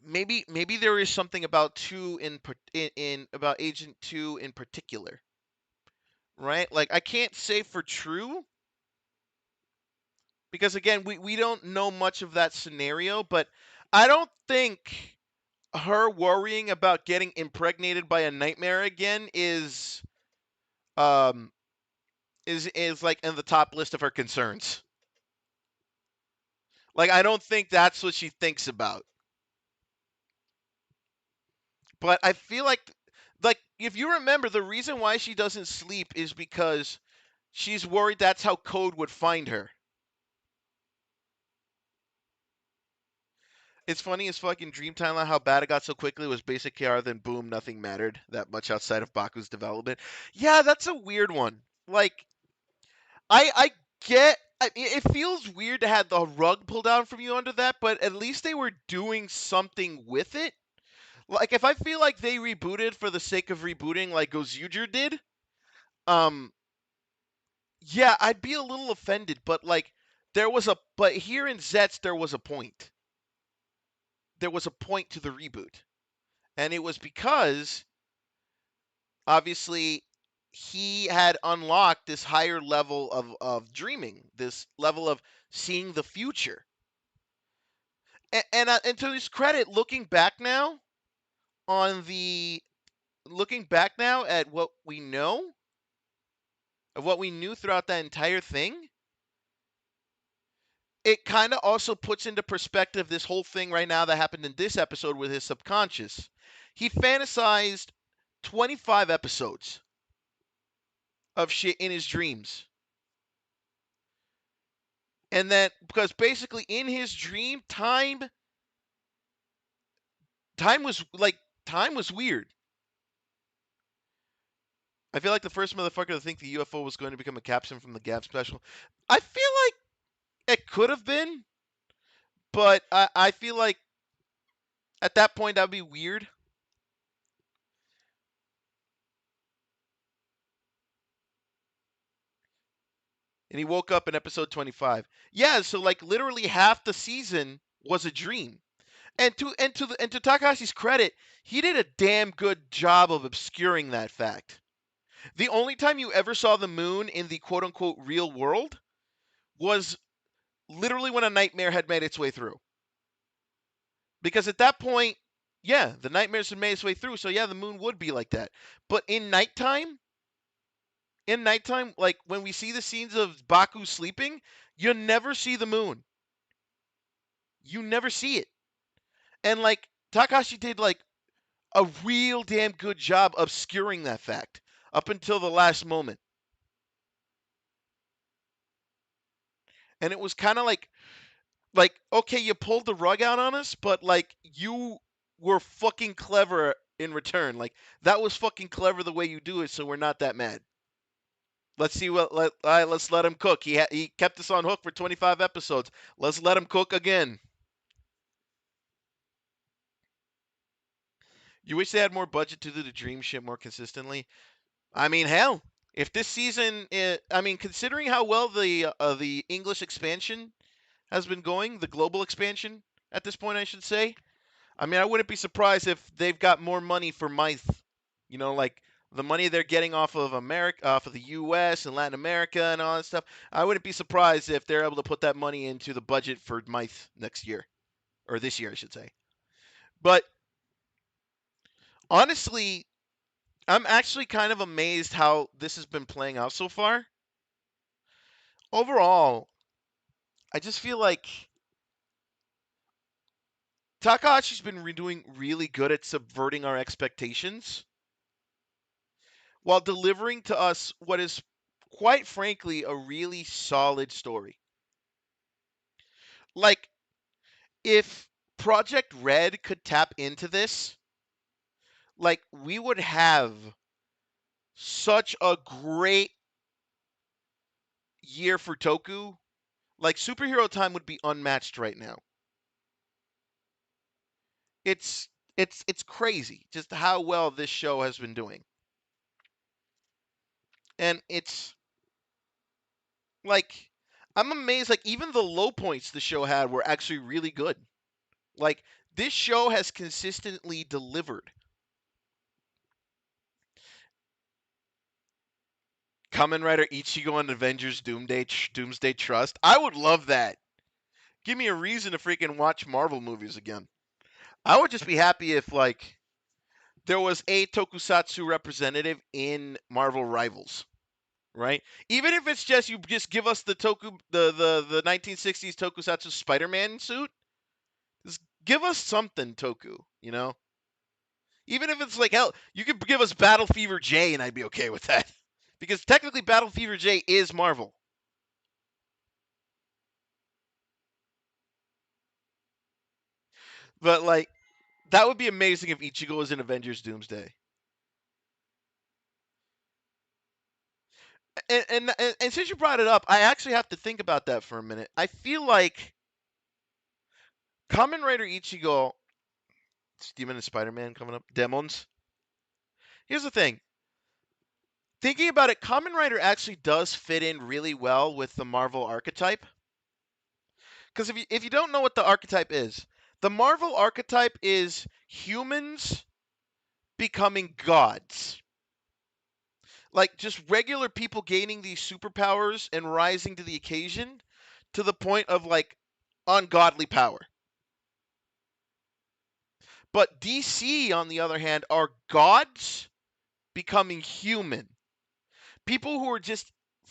Maybe there is something about about Agent 2 in particular, right? Like I can't say for true because again, we don't know much of that scenario, but I don't think her worrying about getting impregnated by a nightmare again um is like in the top list of her concerns. Like I don't think that's what she thinks about. But I feel like if you remember, the reason why she doesn't sleep is because she's worried that's how Code would find her. It's funny as fucking Dream Timeline how bad it got so quickly was basic KR, then boom, nothing mattered that much outside of Baku's development. Yeah, that's a weird one. Like, I get. It feels weird to have the rug pulled out from you under that, but at least they were doing something with it. Like, if I feel like they rebooted for the sake of rebooting, like Gozuger did, um, yeah, I'd be a little offended. But like, but here in ZETZ there was a point. There was a point to the reboot, And it was because, obviously, he had unlocked this higher level of dreaming, this level of seeing the future. And to his credit, looking back now at what we know, of what we knew throughout that entire thing, it kind of also puts into perspective this whole thing right now that happened in this episode with his subconscious. He fantasized 25 episodes of shit in his dreams. And that because basically in his dream, time was weird. I feel like the first motherfucker to think the UFO was going to become a caption from the Gap special. I feel like it could have been, but I feel like at that point that would be weird. And he woke up in episode 25. Yeah, so like literally half the season was a dream. And to Takahashi's credit, he did a damn good job of obscuring that fact. The only time you ever saw the moon in the quote unquote real world was literally when a nightmare had made its way through. Because at that point, yeah, the nightmares had made its way through, so yeah, the moon would be like that. But in nighttime, like when we see the scenes of Baku sleeping, you never see the moon. You never see it. And like Takashi did like a real damn good job obscuring that fact up until the last moment. And it was kind of like okay, you pulled the rug out on us, but like you were fucking clever in return. Like that was fucking clever the way you do it, so we're not that mad. Let's see let's let him cook. He kept us on hook for 25 episodes. Let's let him cook again. You wish they had more budget to do the dream shit more consistently. I mean, hell, if this season, I mean, considering how well the English expansion has been going, the global expansion at this point, I should say. I mean, I wouldn't be surprised if they've got more money for Myth. You know, like the money they're getting off of America, off of the U.S. and Latin America and all that stuff. I wouldn't be surprised if they're able to put that money into the budget for Myth next year, or this year, I should say. But honestly, I'm actually kind of amazed how this has been playing out so far. Overall, I just feel like Takahashi's been doing really good at subverting our expectations while delivering to us what is, quite frankly, a really solid story. Like, if Project Red could tap into this, like, we would have such a great year for Toku. Like, superhero time would be unmatched right now. It's crazy just how well this show has been doing. And it's like I'm amazed like even the low points the show had were actually really good. Like this show has consistently delivered. Kamen Rider Ichigo and Avengers Doomsday Trust. I would love that. Give me a reason to freaking watch Marvel movies again. I would just be happy if like there was a Tokusatsu representative in Marvel Rivals. Right? Even if it's just you just give us the 1960s Tokusatsu Spider-Man suit, just give us something Toku, you know? Even if it's like hell, you could give us Battle Fever J and I'd be okay with that. Because technically Battle Fever J is Marvel. But like that would be amazing if Ichigo was in Avengers Doomsday. And since you brought it up, I actually have to think about that for a minute. I feel like Kamen Rider Ichigo, Demon and Spider-Man coming up, Demons. Here's the thing. Thinking about it, Kamen Rider actually does fit in really well with the Marvel archetype. Because if you don't know what the archetype is, the Marvel archetype is humans becoming gods. Like just regular people gaining these superpowers and rising to the occasion to the point of like ungodly power. But DC, on the other hand, are gods becoming human. People who are just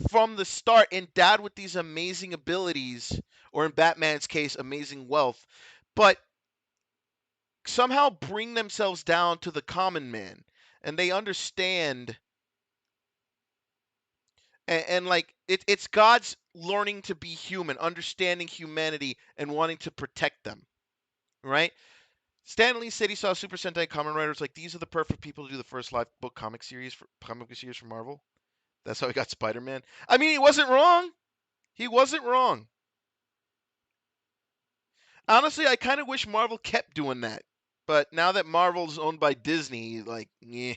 from the start endowed with these amazing abilities, or in Batman's case, amazing wealth, but somehow bring themselves down to the common man. And they understand, and like it's God's learning to be human, understanding humanity, and wanting to protect them, right? Stan Lee said he saw Super Sentai Kamen Riders like these are the perfect people to do the first live book comic series for Marvel. That's how he got Spider-Man. I mean, he wasn't wrong. He wasn't wrong. Honestly, I kind of wish Marvel kept doing that. But now that Marvel's owned by Disney, like, yeah,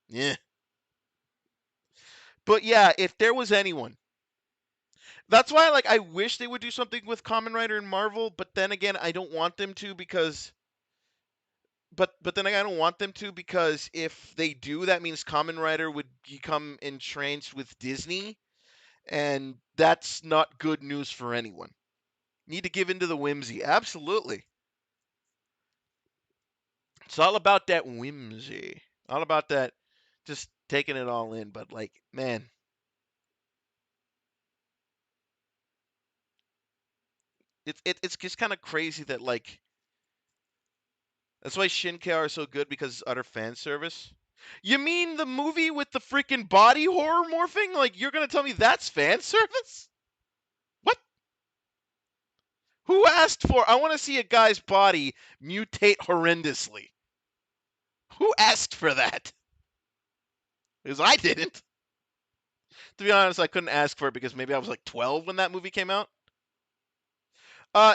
yeah. But yeah, if there was anyone, that's why like I wish they would do something with Kamen Rider and Marvel. But then again, I don't want them to because. But then again, I don't want them to because if they do, that means Kamen Rider would become entrenched with Disney, and that's not good news for anyone. Need to give into the whimsy. Absolutely. It's all about that whimsy. All about that just taking it all in. But like, man. It's just kind of crazy that like that's why Shinkai are so good because it's utter fan service. You mean the movie with the freaking body horror morphing? Like you're gonna tell me that's fan service? What? Who asked for? I want to see a guy's body mutate horrendously. Who asked for that? Because I didn't. To be honest, I couldn't ask for it because maybe I was like 12 when that movie came out.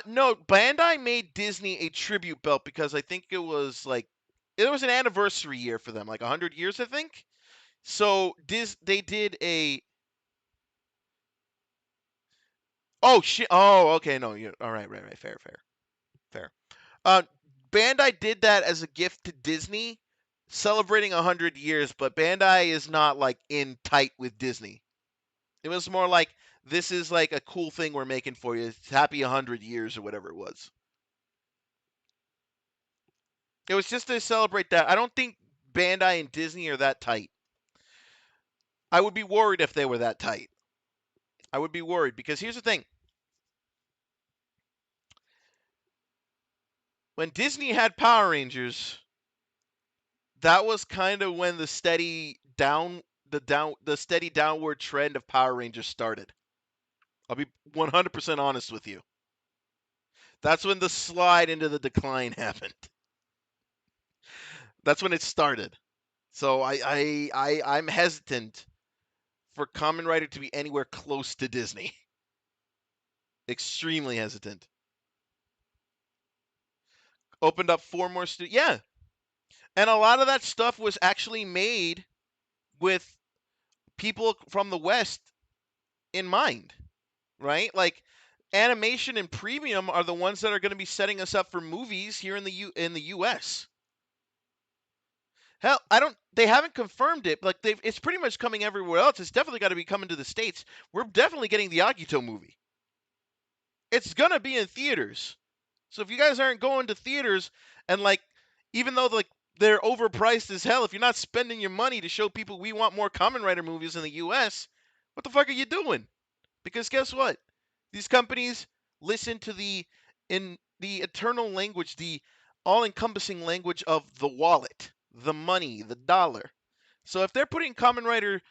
No, Bandai made Disney a tribute belt because I think it was like it was an anniversary year for them, like 100 years, I think. So they did a. Oh shit! Oh, okay, no, you all right, right, fair. Uh, Bandai did that as a gift to Disney, celebrating 100 years. But Bandai is not like in tight with Disney. It was more like this is like a cool thing we're making for you. It's happy 100 years or whatever it was. It was just to celebrate that. I don't think Bandai and Disney are that tight. I would be worried if they were that tight. I would be worried because here's the thing. When Disney had Power Rangers, that was kind of when the steady downward trend of Power Rangers started. I'll be 100% honest with you. That's when the slide into the decline happened. That's when it started. So I'm hesitant for Kamen Rider to be anywhere close to Disney. Extremely hesitant. Opened up 4 more studios. Yeah. And a lot of that stuff was actually made with people from the West in mind, right? Like animation and premium are the ones that are going to be setting us up for movies here in the US. Hell, they haven't confirmed it, but like it's pretty much coming everywhere else. It's definitely got to be coming to the States. We're definitely getting the Agito movie. It's going to be in theaters. So if you guys aren't going to theaters and like even though like they're overpriced as hell, if you're not spending your money to show people we want more Kamen Rider movies in the US, what the fuck are you doing? Because guess what? These companies listen to the eternal language, the all-encompassing language of the wallet, the money, the dollar. So if they're putting Kamen Rider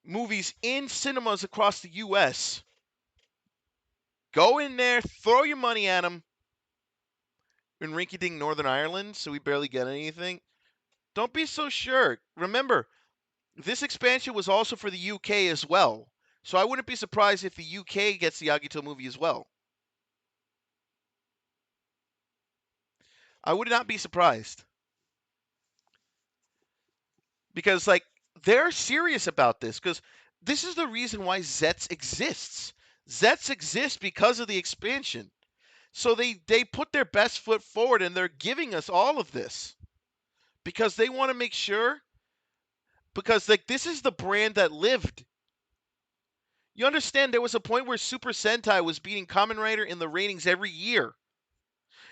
movies in cinemas across the US, go in there, throw your money at them. In rinky-dink Northern Ireland, so we barely get anything. Don't be so sure. Remember, this expansion was also for the UK as well. So I wouldn't be surprised if the UK gets the Agito movie as well. I would not be surprised. Because, like, they're serious about this. Because this is the reason why ZETZ exists. ZETZ exists because of the expansion. So they put their best foot forward and they're giving us all of this. because they want to make sure, because like this is the brand that lived. You understand there was a point where Super Sentai was beating Kamen Rider in the ratings every year.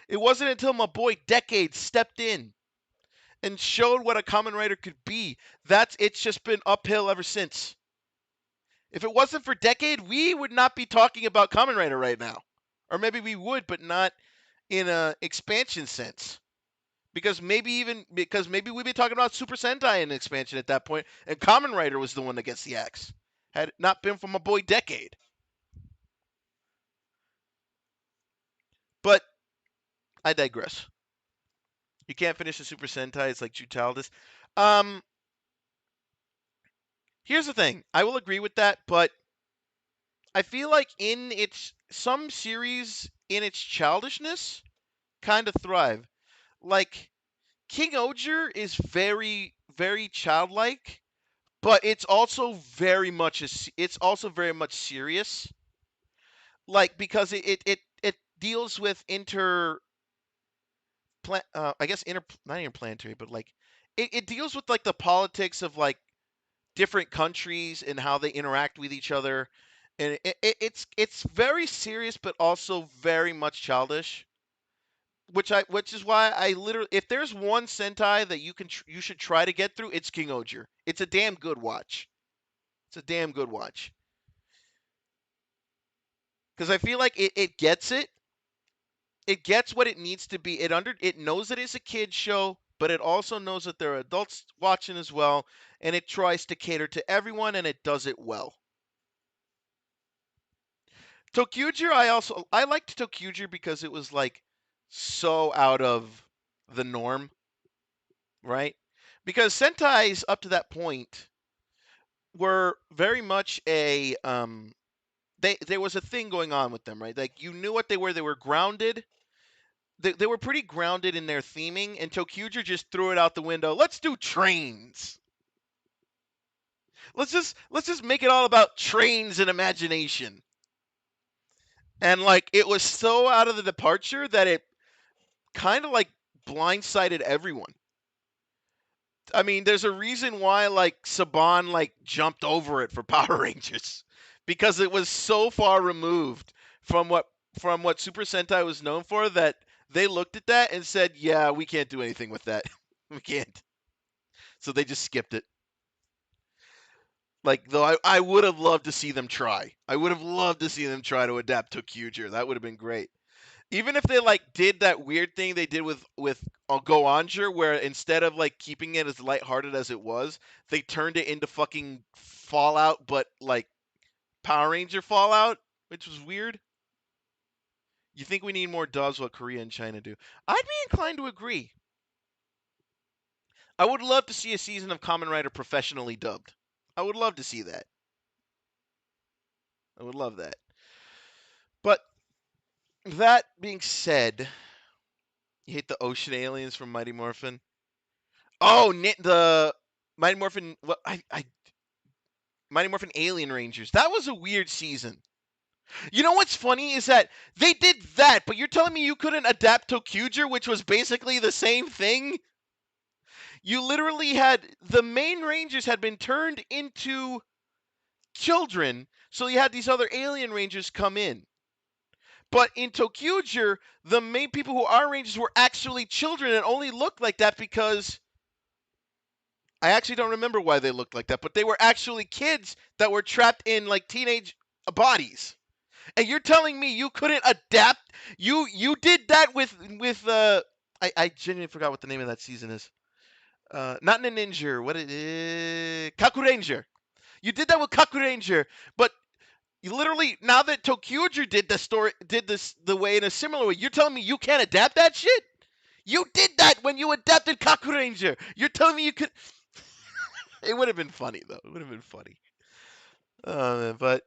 It wasn't until my boy Decade stepped in and showed what a Kamen Rider could be. It's just been uphill ever since. If it wasn't for Decade, we would not be talking about Kamen Rider right now. Or maybe we would, but not in a expansion sense. Because maybe we'd be talking about Super Sentai in expansion at that point, and Kamen Rider was the one that gets the axe. Had it not been for my boy Decade. But I digress. You can't finish a Super Sentai. It's like Jutaldis. Here's the thing. I will agree with that, but I feel like some series in its childishness kind of thrive. Like King Oger is very, very childlike, but it's also very much serious. Like because it deals with I guess not interplanetary, but like it deals with like the politics of like different countries and how they interact with each other, and it's very serious, but also very much childish. Which is why I literally, if there's one Sentai that you should try to get through, it's King Oger. It's a damn good watch. It's a damn good watch. Because I feel like it gets it. It gets what it needs to be. It knows that it's a kid show, but it also knows that there are adults watching as well, and it tries to cater to everyone, and it does it well. Tokuger, I liked Tokuger because it was like so out of the norm, right? Because Sentais up to that point were very much there was a thing going on with them, right? Like you knew what they were. They were grounded. They were pretty grounded in their theming, and Tokuger just threw it out the window. Let's do trains. Let's just make it all about trains and imagination. And like it was so out of the departure that it kind of like blindsided everyone. I mean, there's a reason why like Saban like jumped over it for Power Rangers because it was so far removed from what Super Sentai was known for that they looked at that and said, "Yeah, we can't do anything with that. We can't." So they just skipped it. Like though I would have loved to see them try. I would have loved to see them try to adapt Tokuger. That would have been great. Even if they like did that weird thing they did with Go Onger, where instead of like keeping it as lighthearted as it was, they turned it into fucking Fallout, but like Power Ranger Fallout, which was weird. You think we need more dubs? What Korea and China do? I'd be inclined to agree. I would love to see a season of Kamen Rider professionally dubbed. I would love to see that. I would love that. But that being said, you hate the ocean aliens from Mighty Morphin? Oh, the Mighty Morphin. Well, Mighty Morphin Alien Rangers. That was a weird season. You know what's funny is that they did that, but you're telling me you couldn't adapt Tokuger, which was basically the same thing? You literally had the main Rangers had been turned into children, so you had these other alien Rangers come in. But in Tokuger, the main people who are Rangers were actually children and only looked like that because I actually don't remember why they looked like that, but they were actually kids that were trapped in like teenage bodies. And you're telling me you couldn't adapt? You did that with I genuinely forgot what the name of that season is. Not Ninja. What it is? Kaku Ranger. You did that with Kaku Ranger, but you literally now that Tokuger did this the way in a similar way, you're telling me you can't adapt that shit? You did that when you adapted Kaku Ranger. You're telling me you could. It would have been funny though. It would have been funny. But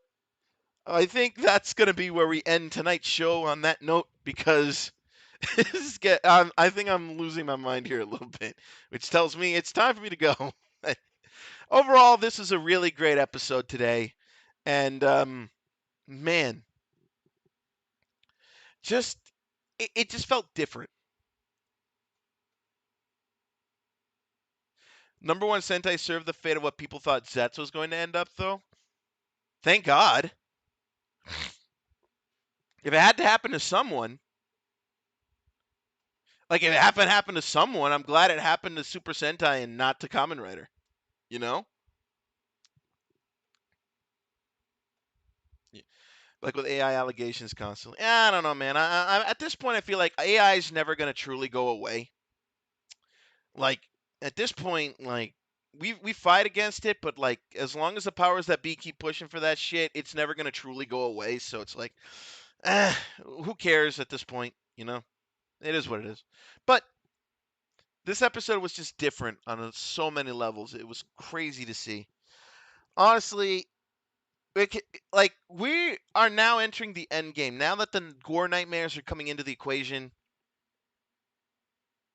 I think that's gonna be where we end tonight's show on that note because I think I'm losing my mind here a little bit, which tells me it's time for me to go. Overall, this is a really great episode today, and man, just it just felt different. Number one Sentai served the fate of what people thought ZETZ was going to end up, though. Thank God. If it had to happen to someone, like if it happened to someone, I'm glad it happened to Super Sentai and not to Kamen Rider. You know? Like with AI allegations constantly. I don't know, man. I at this point, I feel like AI is never going to truly go away. Like, at this point, like, we fight against it, but, like, as long as the powers that be keep pushing for that shit, it's never going to truly go away. So it's like, who cares at this point, you know? It is what it is. But this episode was just different on so many levels. It was crazy to see. Honestly, like, we are now entering the end game. Now that the gore nightmares are coming into the equation,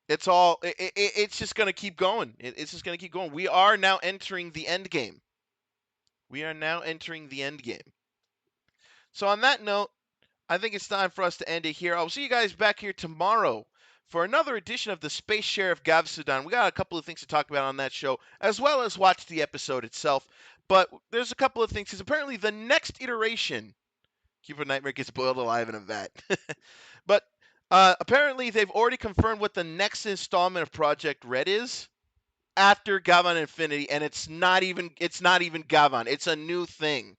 it's just going to keep going. It's just going to keep going. We are now entering the end game. We are now entering the end game. So on that note, I think it's time for us to end it here. I'll see you guys back here tomorrow for another edition of the Space Sheriff ZEZTZ-udan. We got a couple of things to talk about on that show, as well as watch the episode itself. But there's a couple of things, because apparently the next iteration, Cupid Nightmare gets boiled alive in a vat. But apparently they've already confirmed what the next installment of Project Red is after Gavan Infinity, and it's not even Gavan. It's a new thing.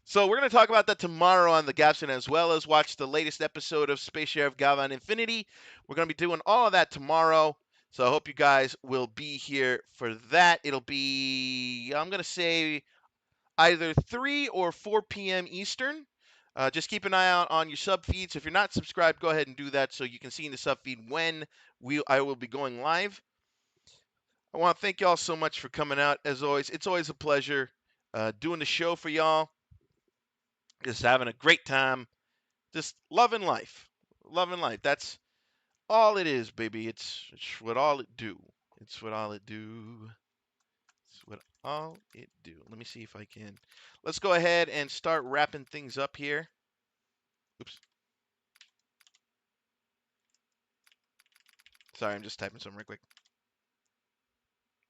So we're going to talk about that tomorrow on the Gapson, as well as watch the latest episode of Space Sheriff Gavan Infinity. We're going to be doing all of that tomorrow. So I hope you guys will be here for that. It'll be, I'm going to say, either 3 or 4 p.m. Eastern. Just keep an eye out on your sub feeds. If you're not subscribed, go ahead and do that so you can see in the sub feed when I will be going live. I want to thank y'all so much for coming out. As always, it's always a pleasure doing the show for y'all. Just having a great time. Just loving life. Loving life. That's all it is, baby. It's what all it do. It's what all it do. It's what all it do. Let me see if I can. Let's go ahead and start wrapping things up here. Oops. Sorry, I'm just typing something real quick.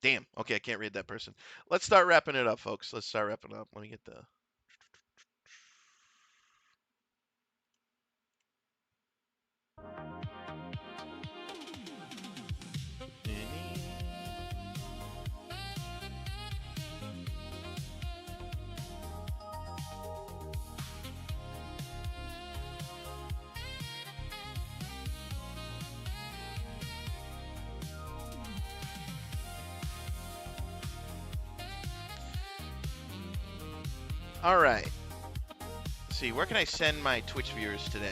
Damn. Okay, I can't read that person. Let's start wrapping it up, folks. Let's start wrapping it up. Let me get the... All right. Let's see, where can I send my Twitch viewers today?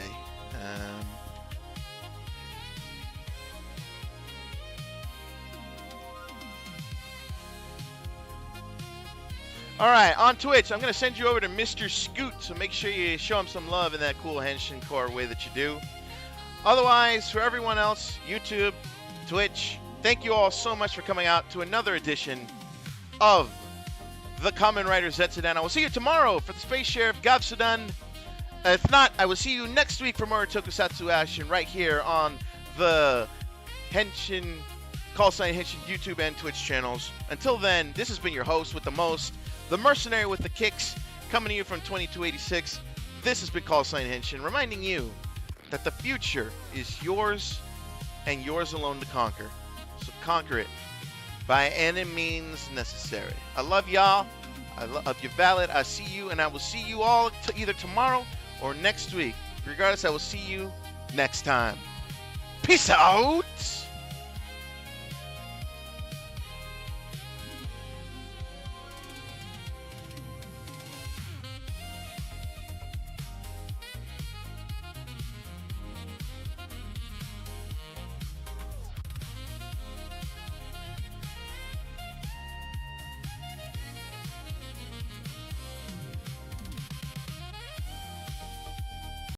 All right, on Twitch, I'm going to send you over to Mr. Scoot, so make sure you show him some love in that cool Henshin Core way that you do. Otherwise, for everyone else, YouTube, Twitch, thank you all so much for coming out to another edition of the Kamen Rider ZEZTZ-udan. I will see you tomorrow for the Space Sheriff ZEZTZ-udan. If not, I will see you next week for more Tokusatsu action right here on the Henshin, Call Sign Henshin YouTube and Twitch channels. Until then, this has been your host with the most, the mercenary with the kicks, coming to you from 2286. This has been Call Sign Henshin, reminding you that the future is yours and yours alone to conquer. So conquer it by any means necessary. I love y'all. I love you, valid. I see you, and I will see you all either tomorrow or next week. Regardless, I will see you next time. Peace out.